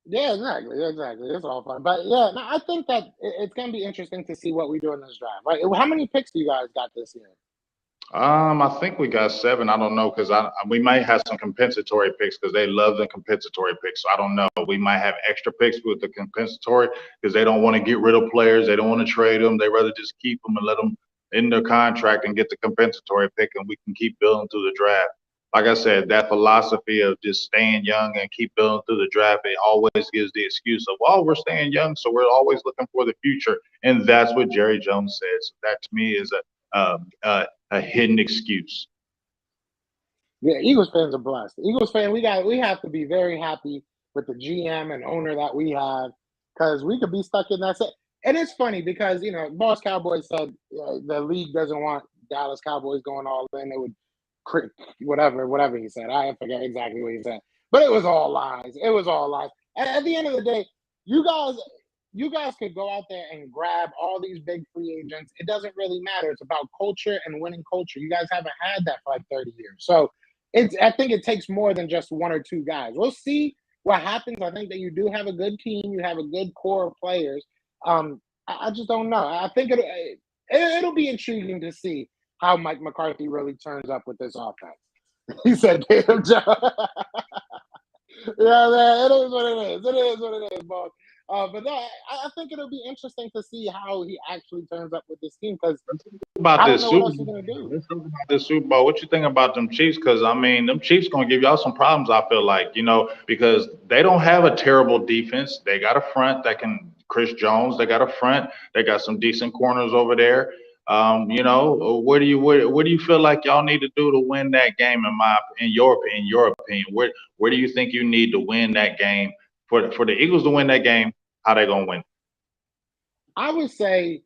Yeah, exactly. It's all fun. But yeah, no, I think that it's going to be interesting to see what we do in this draft, right? How many picks do you guys got this year? I think we got 7. I don't know because we might have some compensatory picks because they love the compensatory picks. So I don't know. We might have extra picks with the compensatory because they don't want to get rid of players. They don't want to trade them. They rather just keep them and let them in their contract and get the compensatory pick, and we can keep building through the draft. Like I said, that philosophy of just staying young and keep building through the draft, it always gives the excuse of, well, we're staying young, so we're always looking for the future. And that's what Jerry Jones says. So that to me is a hidden excuse. Yeah, Eagles fans are blessed. Eagles fan, we have to be very happy with the GM and owner that we have because we could be stuck in that. And it's funny because Boss Cowboys said the league doesn't want Dallas Cowboys going all in. It would whatever he said. I forget exactly what he said, but it was all lies. It was all lies. And at the end of the day, you guys could go out there and grab all these big free agents. It doesn't really matter. It's about culture and winning culture. You guys haven't had that for like 30 years. So I think it takes more than just 1 or 2 guys. We'll see what happens. I think that you do have a good team. You have a good core of players. I just don't know. I think it'll be intriguing to see how Mike McCarthy really turns up with this offense. He said, "Damn, Joe." Yeah, man, it is what it is. It is what it is, boss. But no, I think it'll be interesting to see how he actually turns up with this team because About I don't this know what Super else he's Bowl. gonna do. Let's talk about this Super Bowl. What you think about them Chiefs? Because I mean, them Chiefs gonna give y'all some problems. I feel like because they don't have a terrible defense. They got a front that can Chris Jones. They got a front. They got some decent corners over there. Where do you feel like y'all need to do to win that game? In your opinion, where do you think you need to win that game for the Eagles to win that game? How they gonna win? I would say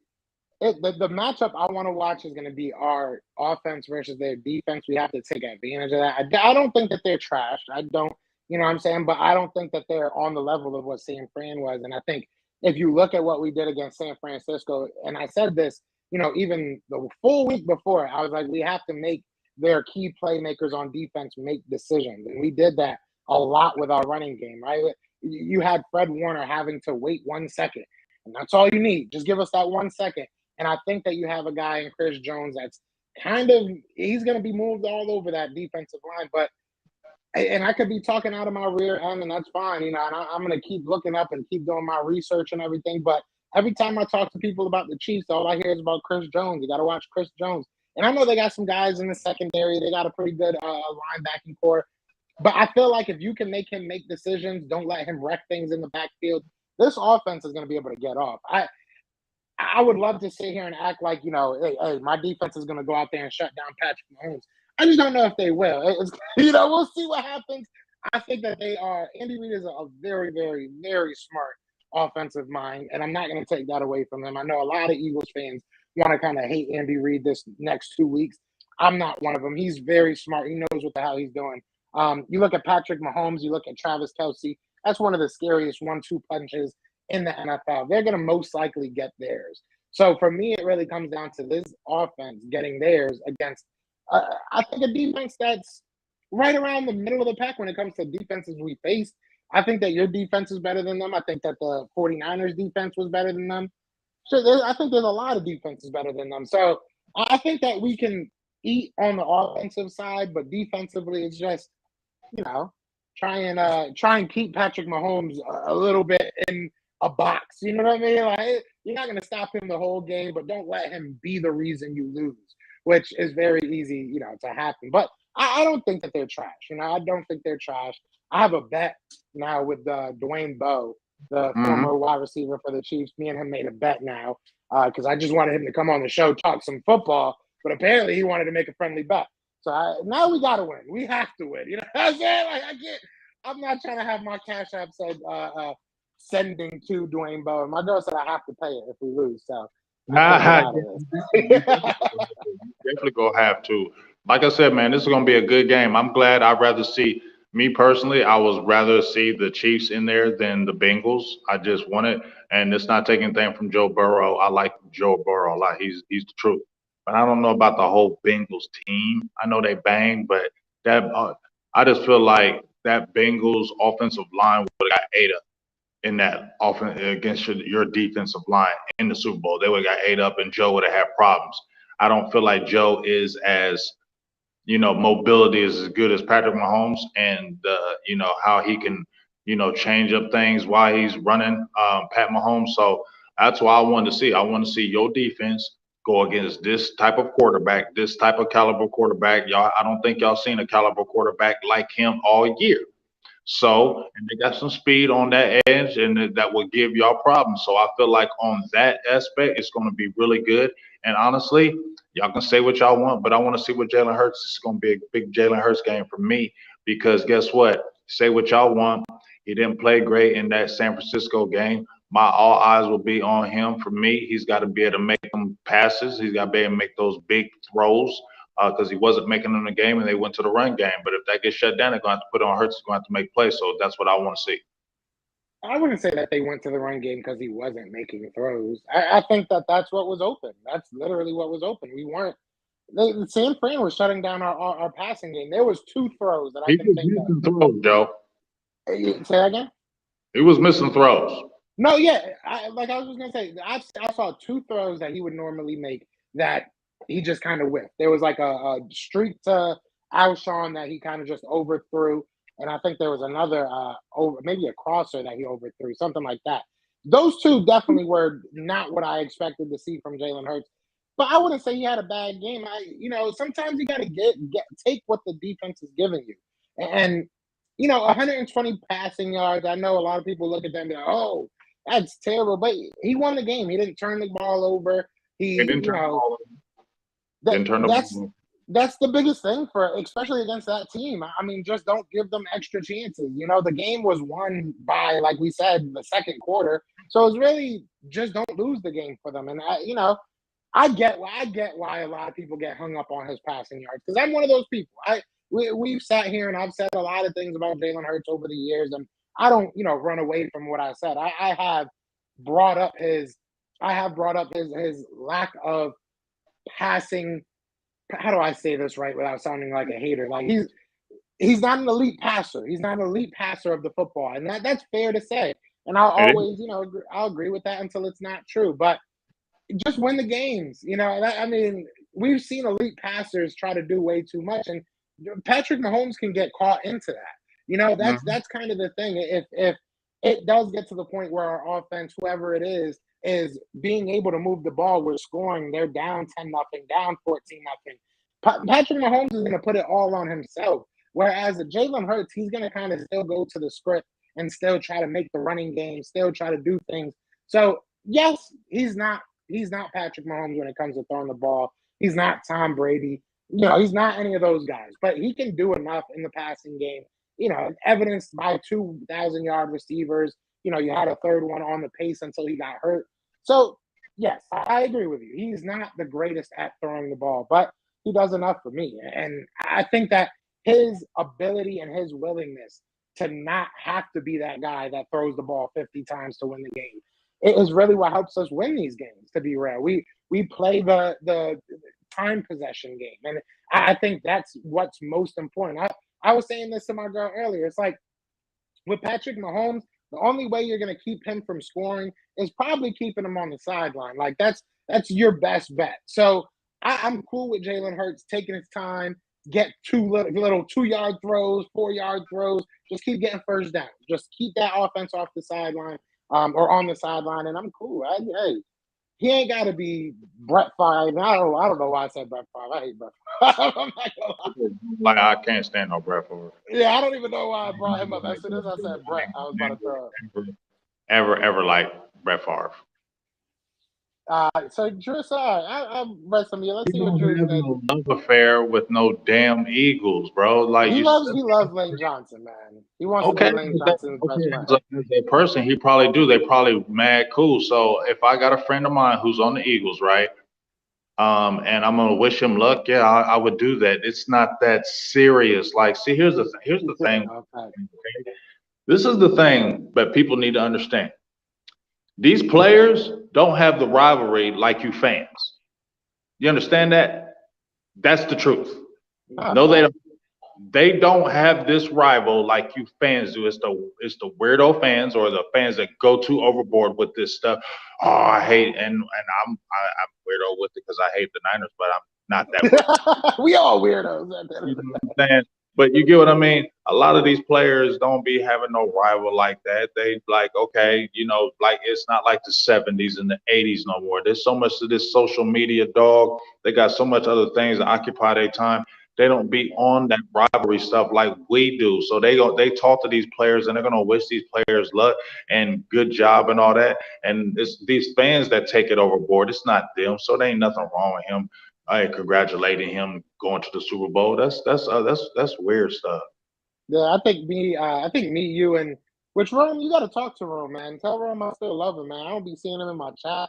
the matchup I want to watch is going to be our offense versus their defense. We have to take advantage of that. I don't think that they're trash. I don't, you know what I'm saying? But I don't think that they're on the level of what San Fran was. And I think if you look at what we did against San Francisco, and I said this, even the full week before, I was like, we have to make their key playmakers on defense make decisions. And we did that a lot with our running game, right? You had Fred Warner having to wait 1 second. And that's all you need. Just give us that 1 second. And I think that you have a guy in Chris Jones that's he's going to be moved all over that defensive line. And I could be talking out of my rear end, and that's fine, and I'm going to keep looking up and keep doing my research and everything. But every time I talk to people about the Chiefs, all I hear is about Chris Jones. You got to watch Chris Jones. And I know they got some guys in the secondary. They got a pretty good linebacking core. But I feel like if you can make him make decisions, don't let him wreck things in the backfield, this offense is going to be able to get off. I would love to sit here and act like, hey, my defense is going to go out there and shut down Patrick Mahomes. I just don't know if they will. We'll see what happens. I think that they are. Andy Reid is a very, very, very smart offensive mind, and I'm not going to take that away from him. I know a lot of Eagles fans want to kind of hate Andy Reid this next 2 weeks. I'm not one of them. He's very smart. He knows what the hell he's doing. You look at Patrick Mahomes, you look at Travis Kelce. That's one of the scariest 1-2 punches in the NFL. They're going to most likely get theirs. So for me, it really comes down to this offense getting theirs against, I think, a defense that's right around the middle of the pack when it comes to defenses we faced. I think that your defense is better than them. I think that the 49ers defense was better than them. So I think there's a lot of defenses better than them. So I think that we can eat on the offensive side, but defensively, it's just, try and keep Patrick Mahomes a little bit in a box. You know what I mean? Like, you're not going to stop him the whole game, but don't let him be the reason you lose, which is very easy, to happen. But I don't think that they're trash. I don't think they're trash. I have a bet now with Dwayne Bowe, the former wide receiver for the Chiefs. Me and him made a bet now because I just wanted him to come on the show, talk some football, but apparently he wanted to make a friendly bet. So now we got to win. We have to win. You know what I'm saying? Like, I'm not trying to have my Cash App said sending to Dwayne Bowe. My girl said I have to pay it if we lose. So Definitely gonna have to. Like I said, man, this is gonna be a good game. I'm glad. Me personally, I was rather see the Chiefs in there than the Bengals. I just want it, and it's not taking anything from Joe Burrow. I like Joe Burrow a lot. He's the truth. But I don't know about the whole Bengals team. I know they bang, but I just feel like that Bengals offensive line would have got ate up in that offense against your defensive line in the Super Bowl. They would have got ate up, and Joe would have had problems. I don't feel like Joe is as, mobility is as good as Patrick Mahomes, and how he can, change up things while he's running, Pat Mahomes. So that's why I wanted to see. I want to see your defense go against this type of quarterback, this type of caliber quarterback. Y'all, I don't think y'all seen a caliber quarterback like him all year. So, and they got some speed on that edge, and that will give y'all problems. So I feel like on that aspect, it's going to be really good. And honestly, y'all can say what y'all want, but I want to see what Jalen Hurts. This is going to be a big Jalen Hurts game for me, because guess what? Say what y'all want. He didn't play great in that San Francisco game. All eyes will be on him. For me, he's got to be able to make them passes. He's got to be able to make those big throws, because he wasn't making them in the game, and they went to the run game. But if that gets shut down, they're going to have to put on Hurts. He's going to have to make plays. So that's what I want to see. I wouldn't say that they went to the run game because he wasn't making throws. I think that that's what was open. That's literally what was open. We weren't. San Fran was shutting down our passing game. There was 2 throws that I He can was think missing throws, Joe. of. Say that again? He was missing throws. No, yeah. I was just gonna say, I saw 2 throws that he would normally make that he just kind of whiffed. There was like a streak to Alshon that he kind of just overthrew, and I think there was another maybe a crosser that he overthrew, something like that. Those 2 definitely were not what I expected to see from Jalen Hurts. But I wouldn't say he had a bad game. Sometimes you got to take what the defense is giving you, and 120 passing yards. I know a lot of people look at them and go, "Oh, that's terrible," but he won the game. He didn't turn the ball over. Didn't turn the ball over. That's the biggest thing especially against that team. I mean, just don't give them extra chances. The game was won by, like we said, the second quarter. So it's really just don't lose the game for them. And I get why a lot of people get hung up on his passing yards, because I'm one of those people. We've sat here and I've said a lot of things about Jalen Hurts over the years, and I don't, run away from what I said. I have brought up his lack of passing. How do I say this right without sounding like a hater? Like he's not an elite passer. He's not an elite passer of the football, and that's fair to say. And I'll always, I'll agree with that until it's not true. But just win the games. I mean, we've seen elite passers try to do way too much, and Patrick Mahomes can get caught into that. That's kind of the thing. If it does get to the point where our offense, whoever it is being able to move the ball, we're scoring. They're down 10-0, down 14-0. Patrick Mahomes is going to put it all on himself. Whereas Jalen Hurts, he's going to kind of still go to the script and still try to make the running game, still try to do things. So yes, he's not Patrick Mahomes when it comes to throwing the ball. He's not Tom Brady. He's not any of those guys, but he can do enough in the passing game. Evidenced by 2,000-yard receivers. You had a third one on the pace until he got hurt. So, yes, I agree with you. He's not the greatest at throwing the ball, but he does enough for me. And I think that his ability and his willingness to not have to be that guy that throws the ball 50 times to win the game, it is really what helps us win these games, to be real. We play the time possession game, and I think that's what's most important. I was saying this to my girl earlier. It's like with Patrick Mahomes, the only way you're going to keep him from scoring is probably keeping him on the sideline. Like that's your best bet. So I'm cool with Jalen Hurts taking his time, get 2 little 2-yard throws, 4-yard throws. Just keep getting first down. Just keep that offense off the sideline or on the sideline, and I'm cool. Hey, he ain't got to be Brett Favre. I don't know why I said Brett Favre. I hate Brett Favre. I'm not gonna lie. Like, I can't stand no Brett Favre. Yeah, I don't even know why I brought him up. As soon as I said Brett, I was about to throw it. Ever like Brett Favre. So Drew, sorry, I read some of you. Let's see what Drew said. No love affair with no damn Eagles, bro. Like he loves Lane Johnson, man. He wants to be Lane Johnson's best friend. As a person, he probably do. They probably mad cool. So if I got a friend of mine who's on the Eagles, right? And I'm gonna wish him luck. Yeah, I would do that. It's not that serious. Like, see, here's the thing. Okay. This is the thing that people need to understand. These players don't have the rivalry like you fans. You understand that? That's the truth. No, they don't. they don't have this rival like you fans do. It's the weirdo fans or the fans that go too overboard with this stuff. Oh, I hate I'm weirdo with it because I hate the Niners, but I'm not that weird. We all weirdos at the end You of the know what I'm saying? But you get what I mean? A lot of these players don't be having no rival like that. They like, okay, like it's not like the 70s and the 80s no more. There's so much of this social media dog. They got so much other things that occupy their time. They don't be on that rivalry stuff like we do. So they talk to these players and they're gonna wish these players luck and good job and all that. And it's these fans that take it overboard. It's not them. So there ain't nothing wrong with him. I congratulating him going to the Super Bowl. That's weird stuff. Yeah, I think me, you, and which Rome, you got to talk to Rome, man. Tell Rome I still love him, man. I don't be seeing him in my chat.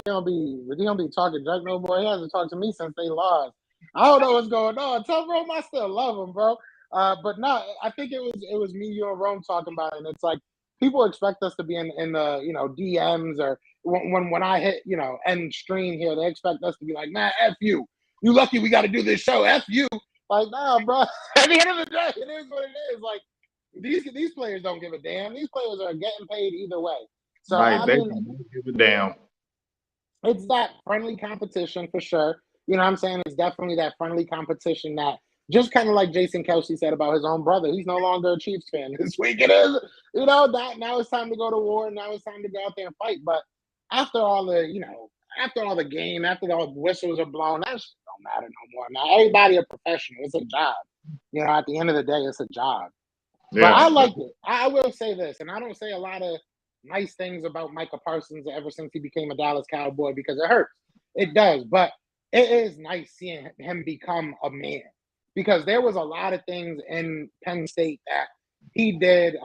He don't be talking junk no boy. He hasn't talked to me since they lost. I don't know what's going on. Tell Rome I still love him, bro. But no, I think it was me, you, and Rome talking about it. And it's like people expect us to be in the DMs or when I hit end stream here, they expect us to be like, man, F you. You lucky we got to do this show. F you. Like, nah, bro. At the end of the day, it is what it is. Like, these players don't give a damn. These players are getting paid either way. So Right? I They mean, don't give a damn. it's that friendly competition for sure. You know what I'm saying? It's definitely that friendly competition that just kind of like Jason Kelsey said about his own brother. He's no longer a Chiefs fan this week. It is, that now it's time to go to war. Now it's time to go out there and fight. But after all after all the game, after all the whistles are blown, that shit don't matter no more. Now everybody a professional. It's a job. At the end of the day, it's a job. But I Yeah. like it. I will say this, and I don't say a lot of nice things about Micah Parsons ever since he became a Dallas Cowboy because it hurts. It does, but it is nice seeing him become a man because there was a lot of things in Penn State that he did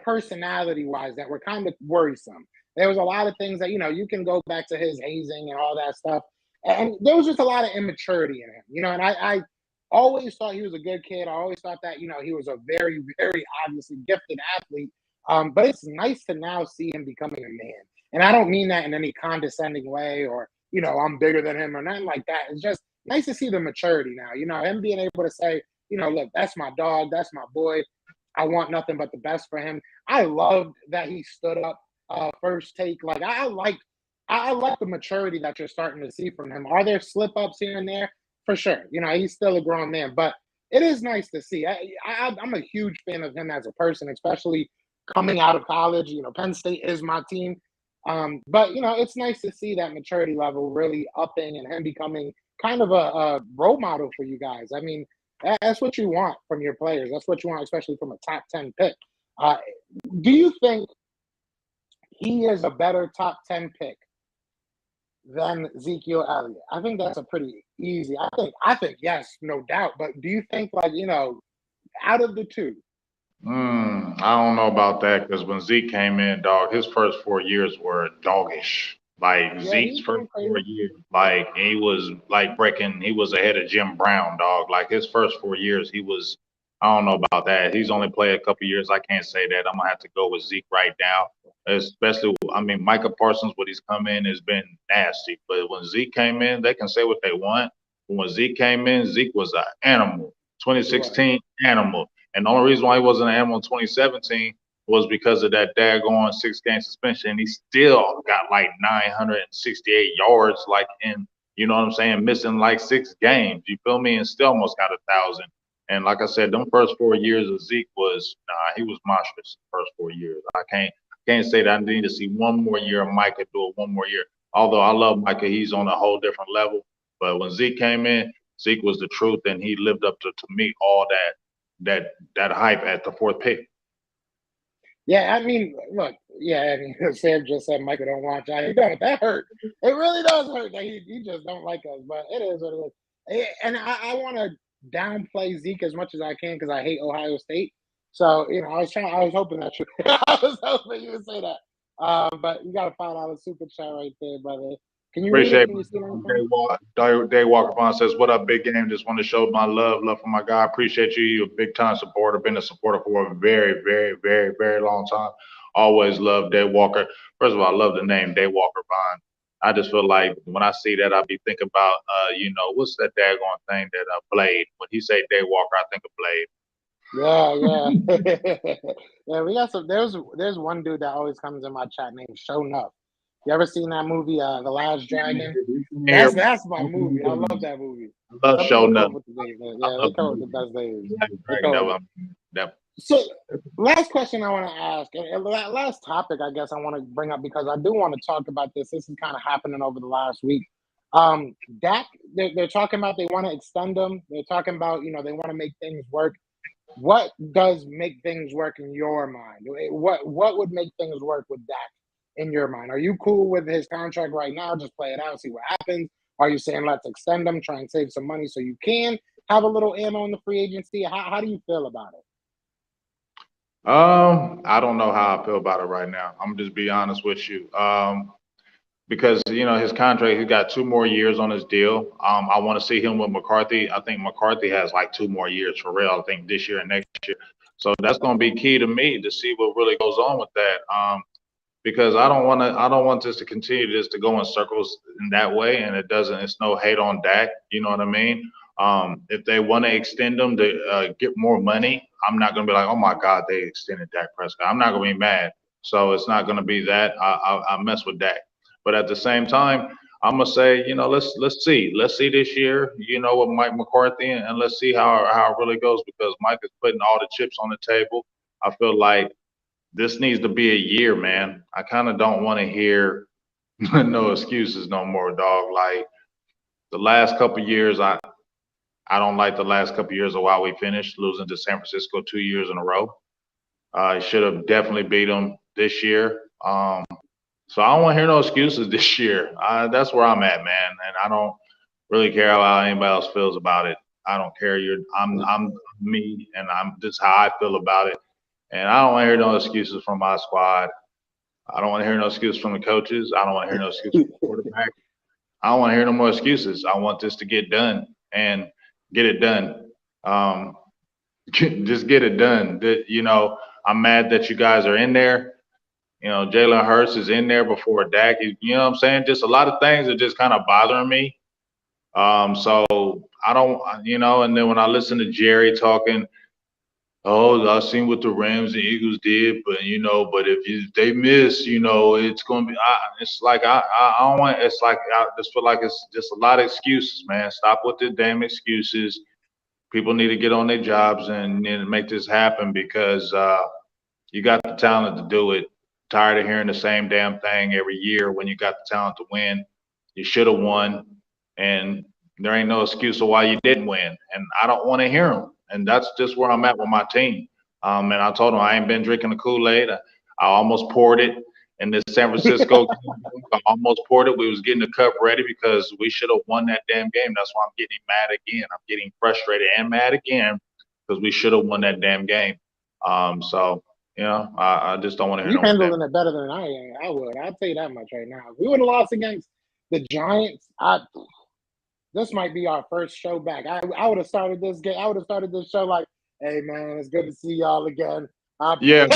personality wise that were kind of worrisome. There was a lot of things that you can go back to his hazing and all that stuff, and there was just a lot of immaturity in him. And I always thought he was a good kid. I always thought that he was a very, very obviously gifted athlete. But it's nice to now see him becoming a man. And I don't mean that in any condescending way or, I'm bigger than him or nothing like that. It's just nice to see the maturity now. Him being able to say, look, that's my dog, that's my boy. I want nothing but the best for him. I loved that he stood up first take. Like I like the maturity that you're starting to see from him. Are there slip ups here and there? For sure. He's still a grown man, but it is nice to see. I'm a huge fan of him as a person, especially coming out of college. Penn State is my team. But it's nice to see that maturity level really upping and him becoming kind of a role model for you guys. I mean, that's what you want from your players. That's what you want, especially from a top 10 pick. Do you think he is a better top 10 pick than Ezekiel Elliott? I think that's a pretty easy. I think yes, no doubt. But do you think out of the two? I don't know about that because when Zeke came in, dog, his first 4 years were doggish. Like Yeah, Zeke's he's first doing four crazy. years, like he was like breaking. He was ahead of Jim Brown, dog. Like his first 4 years, he was. I don't know about that. He's only played a couple years. I can't say that. I'm gonna have to go with Zeke right now. Especially, I mean, Micah Parsons, when he's come in, has been nasty. But when Zeke came in, they can say what they want. But when Zeke came in, Zeke was an animal. He was. 2016 animal. And the only reason why he wasn't an animal in 2017 was because of that daggone 6 game suspension. He still got like 968 yards, like in, you know what I'm saying, missing like 6 games. You feel me? And still almost got 1,000. And like I said, them first 4 years of Zeke was, he was monstrous. First 4 years. I can't say that. I need to see one more year of Micah do it one more year. Although I love Micah, he's on a whole different level. But when Zeke came in, Zeke was the truth, and he lived up to me all that hype at the fourth pick. Yeah, I mean, look, yeah, I mean, Sam just said Michael don't watch out. That hurt. It really does hurt that he just don't like us, but it is what it is. And I want to downplay Zeke as much as I can because I hate Ohio State. So I was hoping that you, I was hoping you would say that. But you got to find out a super chat right there, brother. Can you read it? Appreciate Can you see it. anything? Day Walker Bond says, "What up, big game? Just want to show my love for my guy. Appreciate you. You're a big time supporter. Been a supporter for a very, very, very, very long time. Always love Day Walker. First of all, I love the name Day Walker Bond. I just feel like when I see that, I'll be thinking about, what's that daggone thing that Blade? When he say Daywalker, I think of Blade. Yeah. Yeah, we got some. There's one dude that always comes in my chat named Show Enough. You ever seen that movie, The Last Dragon? That's my movie. I love that movie. I love Some Show people come Enough. up with the names. Yeah, they come up with the best names. They Dragon, come up with- So, last question I want to ask, and last topic I guess I want to bring up because I do want to talk about this. This is kind of happening over the last week. Dak, they're talking about they want to extend them. They're talking about they want to make things work. What does make things work in your mind? What would make things work with Dak in your mind? Are you cool with his contract right now? Just play it out, see what happens. Are you saying let's extend him, try and save some money so you can have a little ammo in the free agency? How do you feel about it? I don't know how I feel about it right now. I'm just be honest with you. Because his contract, he's got 2 more years on his deal. I want to see him with McCarthy. I think McCarthy has like 2 more years for real. I think this year and next year. So that's going to be key to me to see what really goes on with that. Because I don't want this to continue just to go in circles in that way. And it's no hate on Dak. You know what I mean? If they want to extend them to get more money, I'm not going to be like, oh my God, they extended Dak Prescott. I'm not going to be mad. So it's not going to be that. I mess with Dak. But at the same time, I'm gonna say, let's see this year, with Mike McCarthy, and let's see how it really goes because Mike is putting all the chips on the table. I feel like this needs to be a year, man. I kind of don't want to hear no excuses no more, dog. Like the last couple of years, I don't like the last couple of years of why we finished losing to San Francisco 2 years in a row. I should have definitely beat them this year. So I don't want to hear no excuses this year. That's where I'm at, man, and I don't really care how anybody else feels about it. I don't care. I'm me, and I'm just how I feel about it. And I don't want to hear no excuses from my squad. I don't want to hear no excuses from the coaches. I don't want to hear no excuses from the quarterback. I don't want to hear no more excuses. I want this to get done and get it done. Just get it done. I'm mad that you guys are in there. Jalen Hurts is in there before Dak. You know what I'm saying? Just a lot of things are just kind of bothering me. So I don't, and then when I listen to Jerry talking, oh, I seen what the Rams and Eagles did, but if they miss, it's gonna be. It's like I don't want. It's like I just feel like it's just a lot of excuses, man. Stop with the damn excuses. People need to get on their jobs and make this happen because you got the talent to do it. Tired of hearing the same damn thing every year when you got the talent to win. You should have won, and there ain't no excuse of why you didn't win. And I don't want to hear them. And that's just where I'm at with my team. And I told them I ain't been drinking the Kool-Aid. I almost poured it in this San Francisco game. I almost poured it. We was getting the cup ready because we should have won that damn game. That's why I'm getting mad again. I'm getting frustrated and mad again because we should have won that damn game. I just don't want to hear You no handling it better than I am. I would. I'll tell you that much right now. If we would have lost against the Giants, this might be our first show back. I would have started this game. I would have started this show like, hey man, it's good to see y'all again. Yours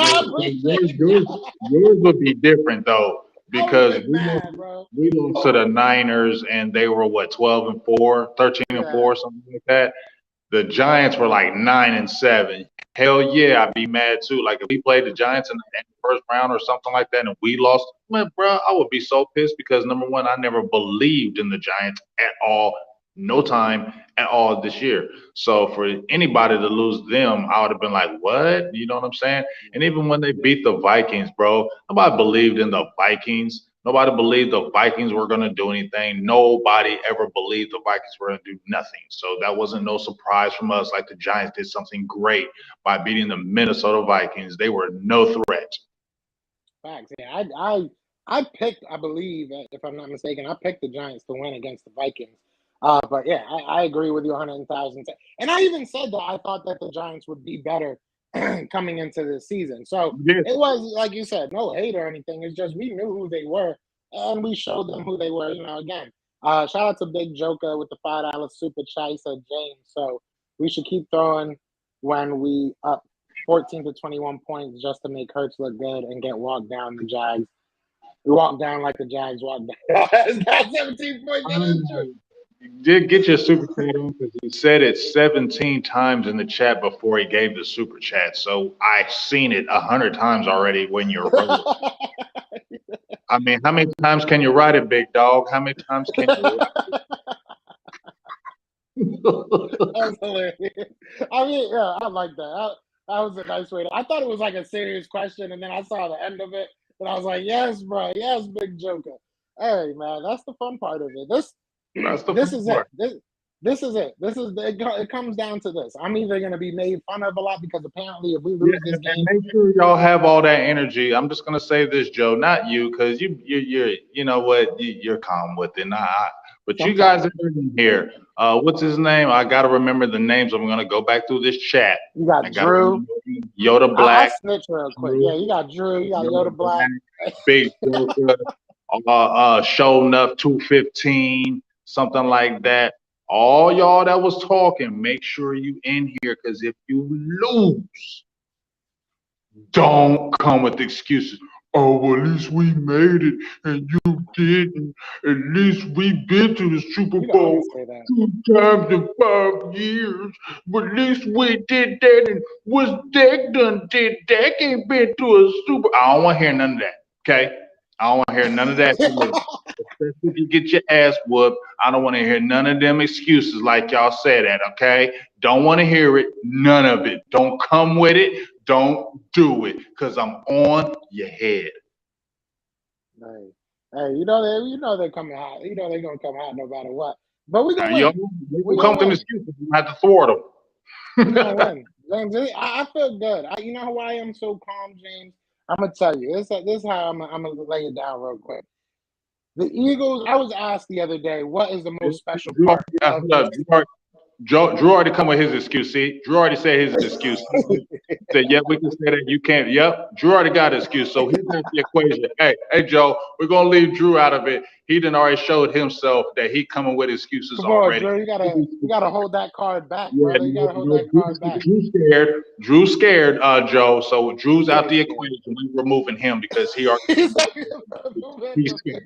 would be different though because we lost to the Niners and they were what 12-4, 13-4, something like that. The Giants were like 9-7. Hell yeah, I'd be mad too. Like if we played the Giants in the first round or something like that and we lost, man, bro, I would be so pissed because number one, I never believed in the Giants at all, no time at all this year. So for anybody to lose them, I would have been like, what? You know what I'm saying? And even when they beat the Vikings, bro, nobody believed in the Vikings. Nobody believed the Vikings were going to do anything. Nobody ever believed the Vikings were going to do nothing. So that wasn't no surprise from us. Like the Giants did something great by beating the Minnesota Vikings. They were no threat. Facts. Yeah, I picked, I believe, if I'm not mistaken, I picked the Giants to win against the Vikings. But yeah, I agree with you 100,000. And I even said that I thought that the Giants would be better coming into the season. So It was, like you said, no hate or anything. It's just we knew who they were and we showed them who they were, again. Shout out to Big Joker with the $5 super chat, said James. So we should keep throwing when we up 14 to 21 points just to make Hurts look good and get walked down the Jags. We walk down like the Jags walk down. It's got 17 points. That is true. Did get your super chat on because he said it 17 times in the chat before he gave the super chat. So I've seen it 100 times already when you're rolling. I mean, how many times can you write it, big dog? How many times can you That's hilarious. I mean, yeah, I like that. That was a nice way. I thought it was like a serious question, and then I saw the end of it, and I was like, "Yes, bro. Yes, big joker." Hey, man, that's the fun part of it. That's the This fun is part. it. This is it. It comes down to this. I'm either going to be made fun of a lot because apparently if we lose Yeah, this and game, make sure y'all have all that energy. I'm just gonna say this, Joe, not you, because you know what, you're calm with it. But you guys sometimes are in here. What's his name? I gotta remember the names. I'm gonna go back through this chat. you got I gotta Drew. remember Yoda I'll Black, snitch real quick. Drew, Yeah, you got Drew. You got Yoda Yoda Black. Black, Big Joker, Show Enough 215, something like that. All y'all that was talking, make sure you in here, because if you lose, don't come with excuses. Oh, well, at least we made it and you didn't. At least we've been to the Super You can Bowl always say that. 2 times in 5 years. But at least we did that. And what's Dak done did? Dak ain't been to a Super. I don't want to hear none of that. Okay? I don't want to hear none of that. Especially if you get your ass whooped. I don't want to hear none of them excuses like y'all said that. Okay? Don't want to hear it. None of it. Don't come with it. Don't do it, because I'm on your head. Hey, you know they're coming hot. You know they're gonna come hot no matter what. But we gonna Yo, win. you We come gonna with them win. excuses. You have to thwart We gonna them. win. James, I feel good. You know why I'm so calm, James? I'm gonna tell you. This is how I'm gonna lay it down real quick. The Eagles. I was asked the other day, what is the most special Drew, part of hold this? up. Drew already come with his excuse. See, Drew already said his excuse. He said, "Yep, we can say that. You can't." Yep, Drew already got an excuse, so he's out the equation. Hey, Joe, we're gonna leave Drew out of it. He done already showed himself that he coming with excuses Come on, already. Drew. You gotta hold that card back, Yeah, brother. You gotta hold that card back. Drew scared. Drew scared, Joe. So Drew's out Yeah, the yeah. equation. We're removing him because he already He's like, he's scared.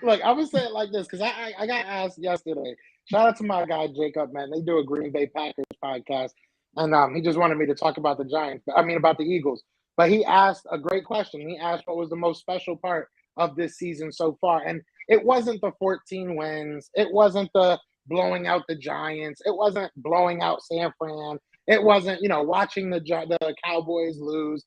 look, I'm gonna say it like this because I got asked yesterday. Shout out to my guy Jacob, man. They do a Green Bay Packers podcast, and he just wanted me to talk about the Giants. I mean, about the Eagles. But he asked a great question. He asked what was the most special part of this season so far, and it wasn't the 14 wins. It wasn't the blowing out the Giants. It wasn't blowing out San Fran. It wasn't watching the Cowboys lose.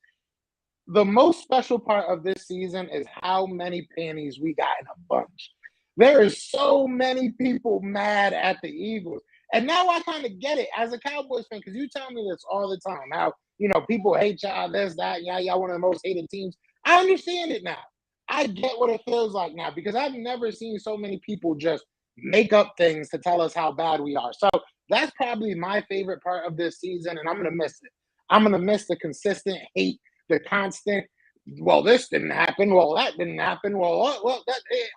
The most special part of this season is how many panties we got in a bunch. There is so many people mad at the Eagles. And now I kind of get it as a Cowboys fan, because you tell me this all the time. How, people hate y'all, this, that, y'all one of the most hated teams. I understand it now. I get what it feels like now, because I've never seen so many people just make up things to tell us how bad we are. So that's probably my favorite part of this season, and I'm going to miss it. I'm going to miss the consistent hate, the constant, well, this didn't happen. Well, that didn't happen. Well,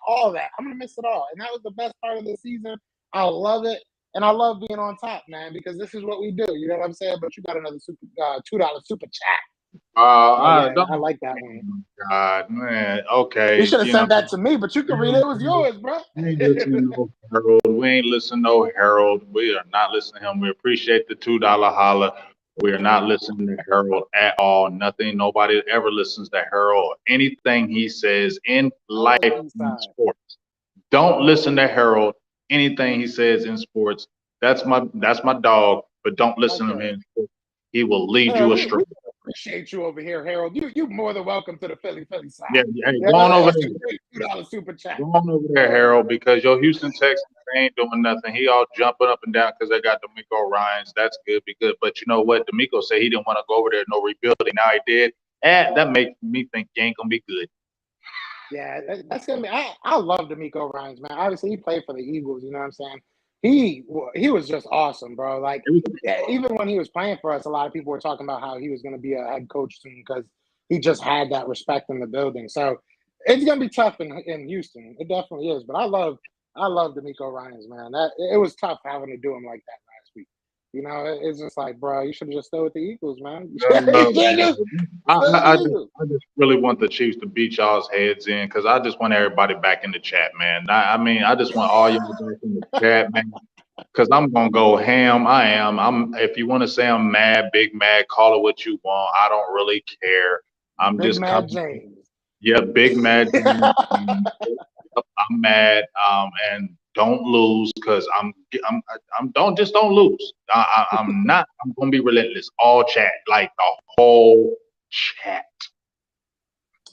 all that. I'm gonna miss it all, and that was the best part of the season. I love it, and I love being on top, man, because this is what we do. You know what I'm saying? But you got another $2 super chat. I Yeah, I don't. like that one. God, man. You Okay, should have sent that to me, but you can read it. It was yours, bro. we ain't listening to no Harold. We ain't listening to no Harold. We are not listening to him. We appreciate the $2 holla. We are not listening to Harold at all. Nothing. Nobody ever listens to Harold. Anything he says in life, in sports. Don't listen to Harold. Anything he says in sports. That's my dog. But don't listen to him in sports. He will lead you astray. We appreciate you over here, Harold. You more than welcome to the Philly side. Yeah, hey, go on over there. $2 super chat. Go on over there, Harold, because your Houston Texans ain't doing nothing. He all jumping up and down because they got D'Amico Ryans. That's good, be good. But you know what? D'Amico said he didn't want to go over there, no rebuilding. Now he did. That makes me think he ain't gonna be good. Yeah, that's gonna be. I love D'Amico Ryans, man. Obviously, he played for the Eagles. You know what I'm saying? He was just awesome, bro. Like, even when he was playing for us, a lot of people were talking about how he was going to be a head coach soon because he just had that respect in the building. So it's going to be tough in Houston. It definitely is. But I love D'Amico Ryans, man. It was tough having to do him like that last week. You know, it's just like, bro, you should have just stayed with the Eagles, man. I just really want the Chiefs to beat y'all's heads in because I just want everybody back in the chat, man. I mean, I just want all y'all back in the chat, man. Because I'm gonna go ham. I am. I'm. If you want to say I'm mad, big mad, call it what you want. I don't really care. I'm Big just Mad coming. James. Yeah, big mad. I'm mad. And don't lose because I'm don't lose. I'm not. I'm gonna be relentless. All chat, like the whole chat.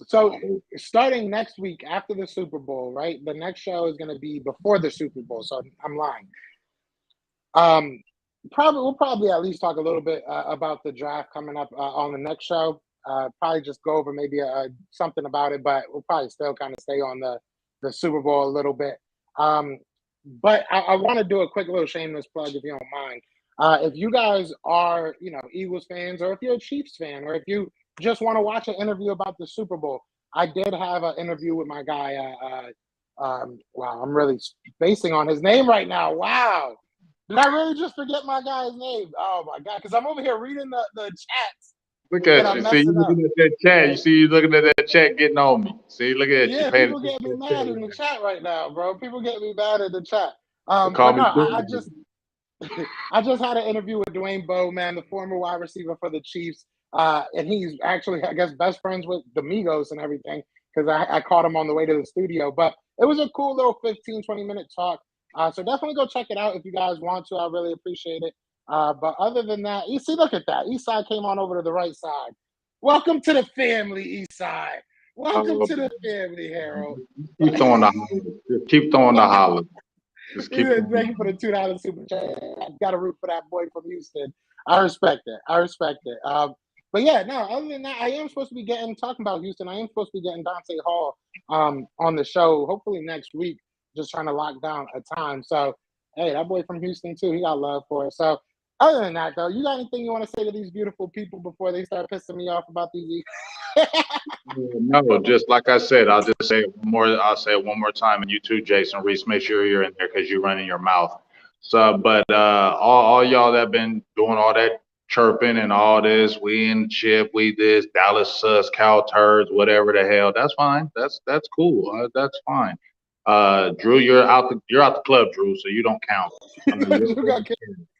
So starting next week after the Super Bowl, right? The next show is going to be before the Super Bowl. So I'm lying. We'll probably at least talk a little bit about the draft coming up on the next show. Probably just go over maybe something about it, but we'll probably still kind of stay on the Super Bowl a little bit. But I want to do a quick little shameless plug if you don't mind. If you guys are, Eagles fans, or if you're a Chiefs fan, or if you just want to watch an interview about the Super Bowl, I did have an interview with my guy. Wow, I'm really spacing on his name right now. Wow. Did I really just forget my guy's name? Oh, my God. Because I'm over here reading the chats. Look at you. See, you looking at that chat. You see, you looking at that chat getting on me. See, look at you. Yeah, people get me mad in the chat right now, bro. People get me mad in the chat. Call But me no, I just I just had an interview with Dwayne Bowe, man, the former wide receiver for the Chiefs. And he's actually, I guess, best friends with the Migos and everything because I caught him on the way to the studio. But it was a cool little 15, 20-minute talk. So definitely go check it out if you guys want to. I really appreciate it. But other than that, see, look at that. Eastside came on over to the right side. Welcome to the family, Eastside. Welcome to the family, Harold. Keep throwing the holler. Just keep throwing the holler. Just keep Thank you for the $2 super chat. I've got to root for that boy from Houston. I respect it. But yeah, no, other than that, I am supposed to be talking about Houston. I am supposed to be getting Dante Hall on the show, hopefully next week, just trying to lock down a time. So, hey, that boy from Houston, too, he got love for it. So, other than that, though, you got anything you want to say to these beautiful people before they start pissing me off about these? No, just like I said, I'll just say it one more. I'll say it one more time, and you too, Jason Reese. Make sure you're in there because you're running your mouth. So, but all y'all that been doing all that chirping and all this, we in chip, we this Dallas sus, cow turds, whatever the hell. That's fine. That's cool. That's fine. Drew, you're out the club, Drew, so you don't count.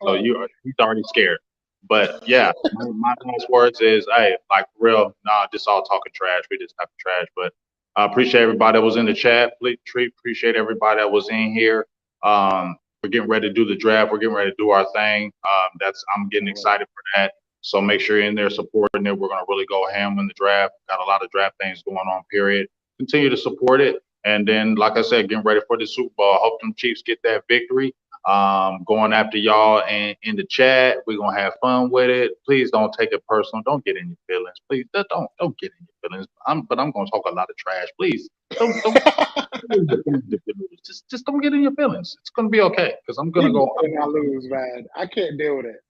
So he's already scared. But yeah, my last words is, hey, like real, nah, just all talking trash. We just talking trash. But I appreciate everybody that was in the chat. Please appreciate everybody that was in here. We're getting ready to do the draft. We're getting ready to do our thing. I'm getting excited for that. So make sure you're in there supporting it. We're gonna really go ham in the draft. Got a lot of draft things going on. Period. Continue to support it. And then, like I said, getting ready for the Super Bowl. I hope them Chiefs get that victory. Going after y'all and in the chat. We're gonna have fun with it. Please don't take it personal. Don't get in your feelings. Please don't get in your feelings. But I'm gonna talk a lot of trash. Please don't just don't get in your feelings. It's gonna be okay because I'm gonna go. I lose, man. I can't deal with it.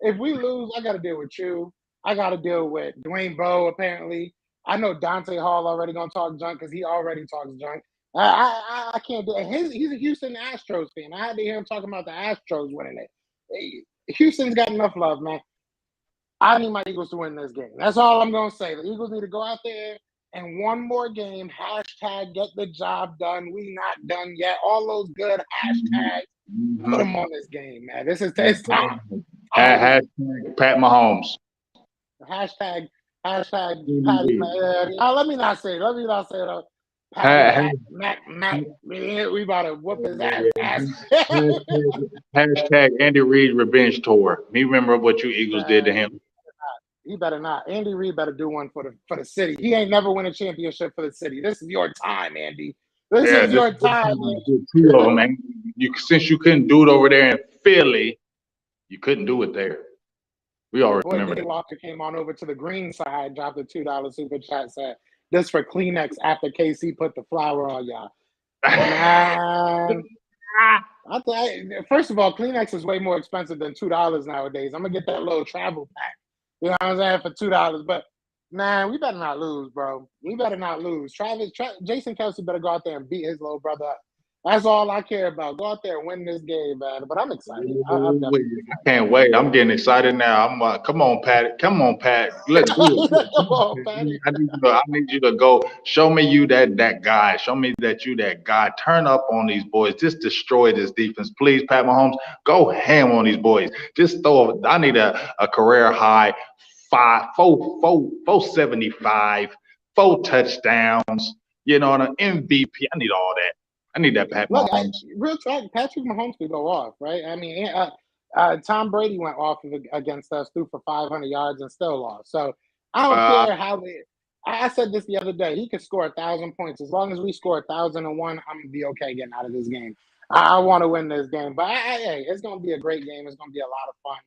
If we lose, I got to deal with you. I got to deal with Dwayne Bowe. Apparently, I know Dante Hall already gonna talk junk because he already talks junk. I can't do it. He's a Houston Astros fan. I had to hear him talking about the Astros winning it. Houston's got enough love, man. I need my Eagles to win this game. That's all I'm going to say. The Eagles need to go out there and one more game. Hashtag get the job done. We not done yet. All those good hashtags. Put them on this game, man. This is time. Hashtag Pat Mahomes. Hashtag Patty. Let me not say it. We about to whoop his ass. Hashtag Andy Reid revenge tour. Me remember what you Eagles did to him. He better not. Andy Reid better do one for the city. He ain't never win a championship for the city. This is your time, Andy. This is your time. Two of them, man. Since you couldn't do it over there in Philly, you couldn't do it there. We all remember that. Walker came on over to the green side, dropped a $2 super chat, said, "This for Kleenex after KC put the flour on y'all." Man, first of all, Kleenex is way more expensive than $2 nowadays. I'm gonna get that little travel pack. You know what I'm saying, for $2. But man, we better not lose, bro. We better not lose. Jason Kelsey better go out there and beat his little brother up. That's all I care about. Go out there and win this game, man. But I'm excited. I'm definitely I can't wait. I'm getting excited now. Come on, Pat. Come on, Pat. Let's do it. Come on, Patty. I need you to go. Show me you that guy. Show me that you that guy. Turn up on these boys. Just destroy this defense, please, Pat Mahomes. Go ham on these boys. Just throw. I need a career high 475, 4 touchdowns. You know, an MVP. I need all that. I need that Pat Mahomes. Real talk, Patrick Mahomes could go off, right? I mean, Tom Brady went off against us, threw for 500 yards and still lost. So I don't care how they. I said this the other day. He could score 1,000 points as long as we score 1,001. I'm gonna be okay getting out of this game. I want to win this game, but hey, it's gonna be a great game. It's gonna be a lot of fun.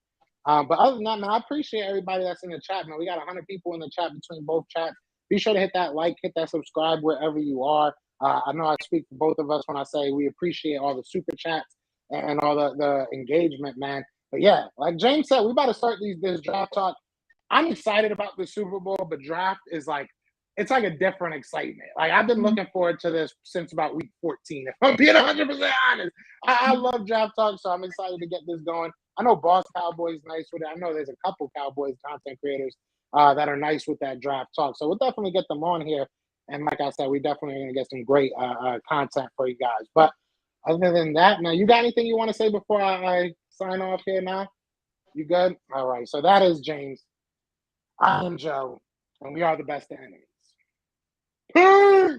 But other than that, man, I appreciate everybody that's in the chat, man. We got 100 people in the chat between both chats. Be sure to hit that like, hit that subscribe wherever you are. I know I speak for both of us when I say we appreciate all the super chats and all the engagement, man. But yeah, like James said, we about to start this draft talk. I'm excited about the Super Bowl, but draft is like, it's like a different excitement. Like I've been looking forward to this since about week 14. If I'm being 100% honest, I love draft talk, so I'm excited to get this going. I know Boss Cowboys nice with it. I know there's a couple Cowboys content creators that are nice with that draft talk. So we'll definitely get them on here. And like I said, we definitely are going to get some great content for you guys. But other than that, now, you got anything you want to say before I sign off here now? You good? All right. So that is James. I am Joe, and we are the best of enemies. Peace!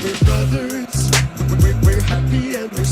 We're brothers. We're happy and we're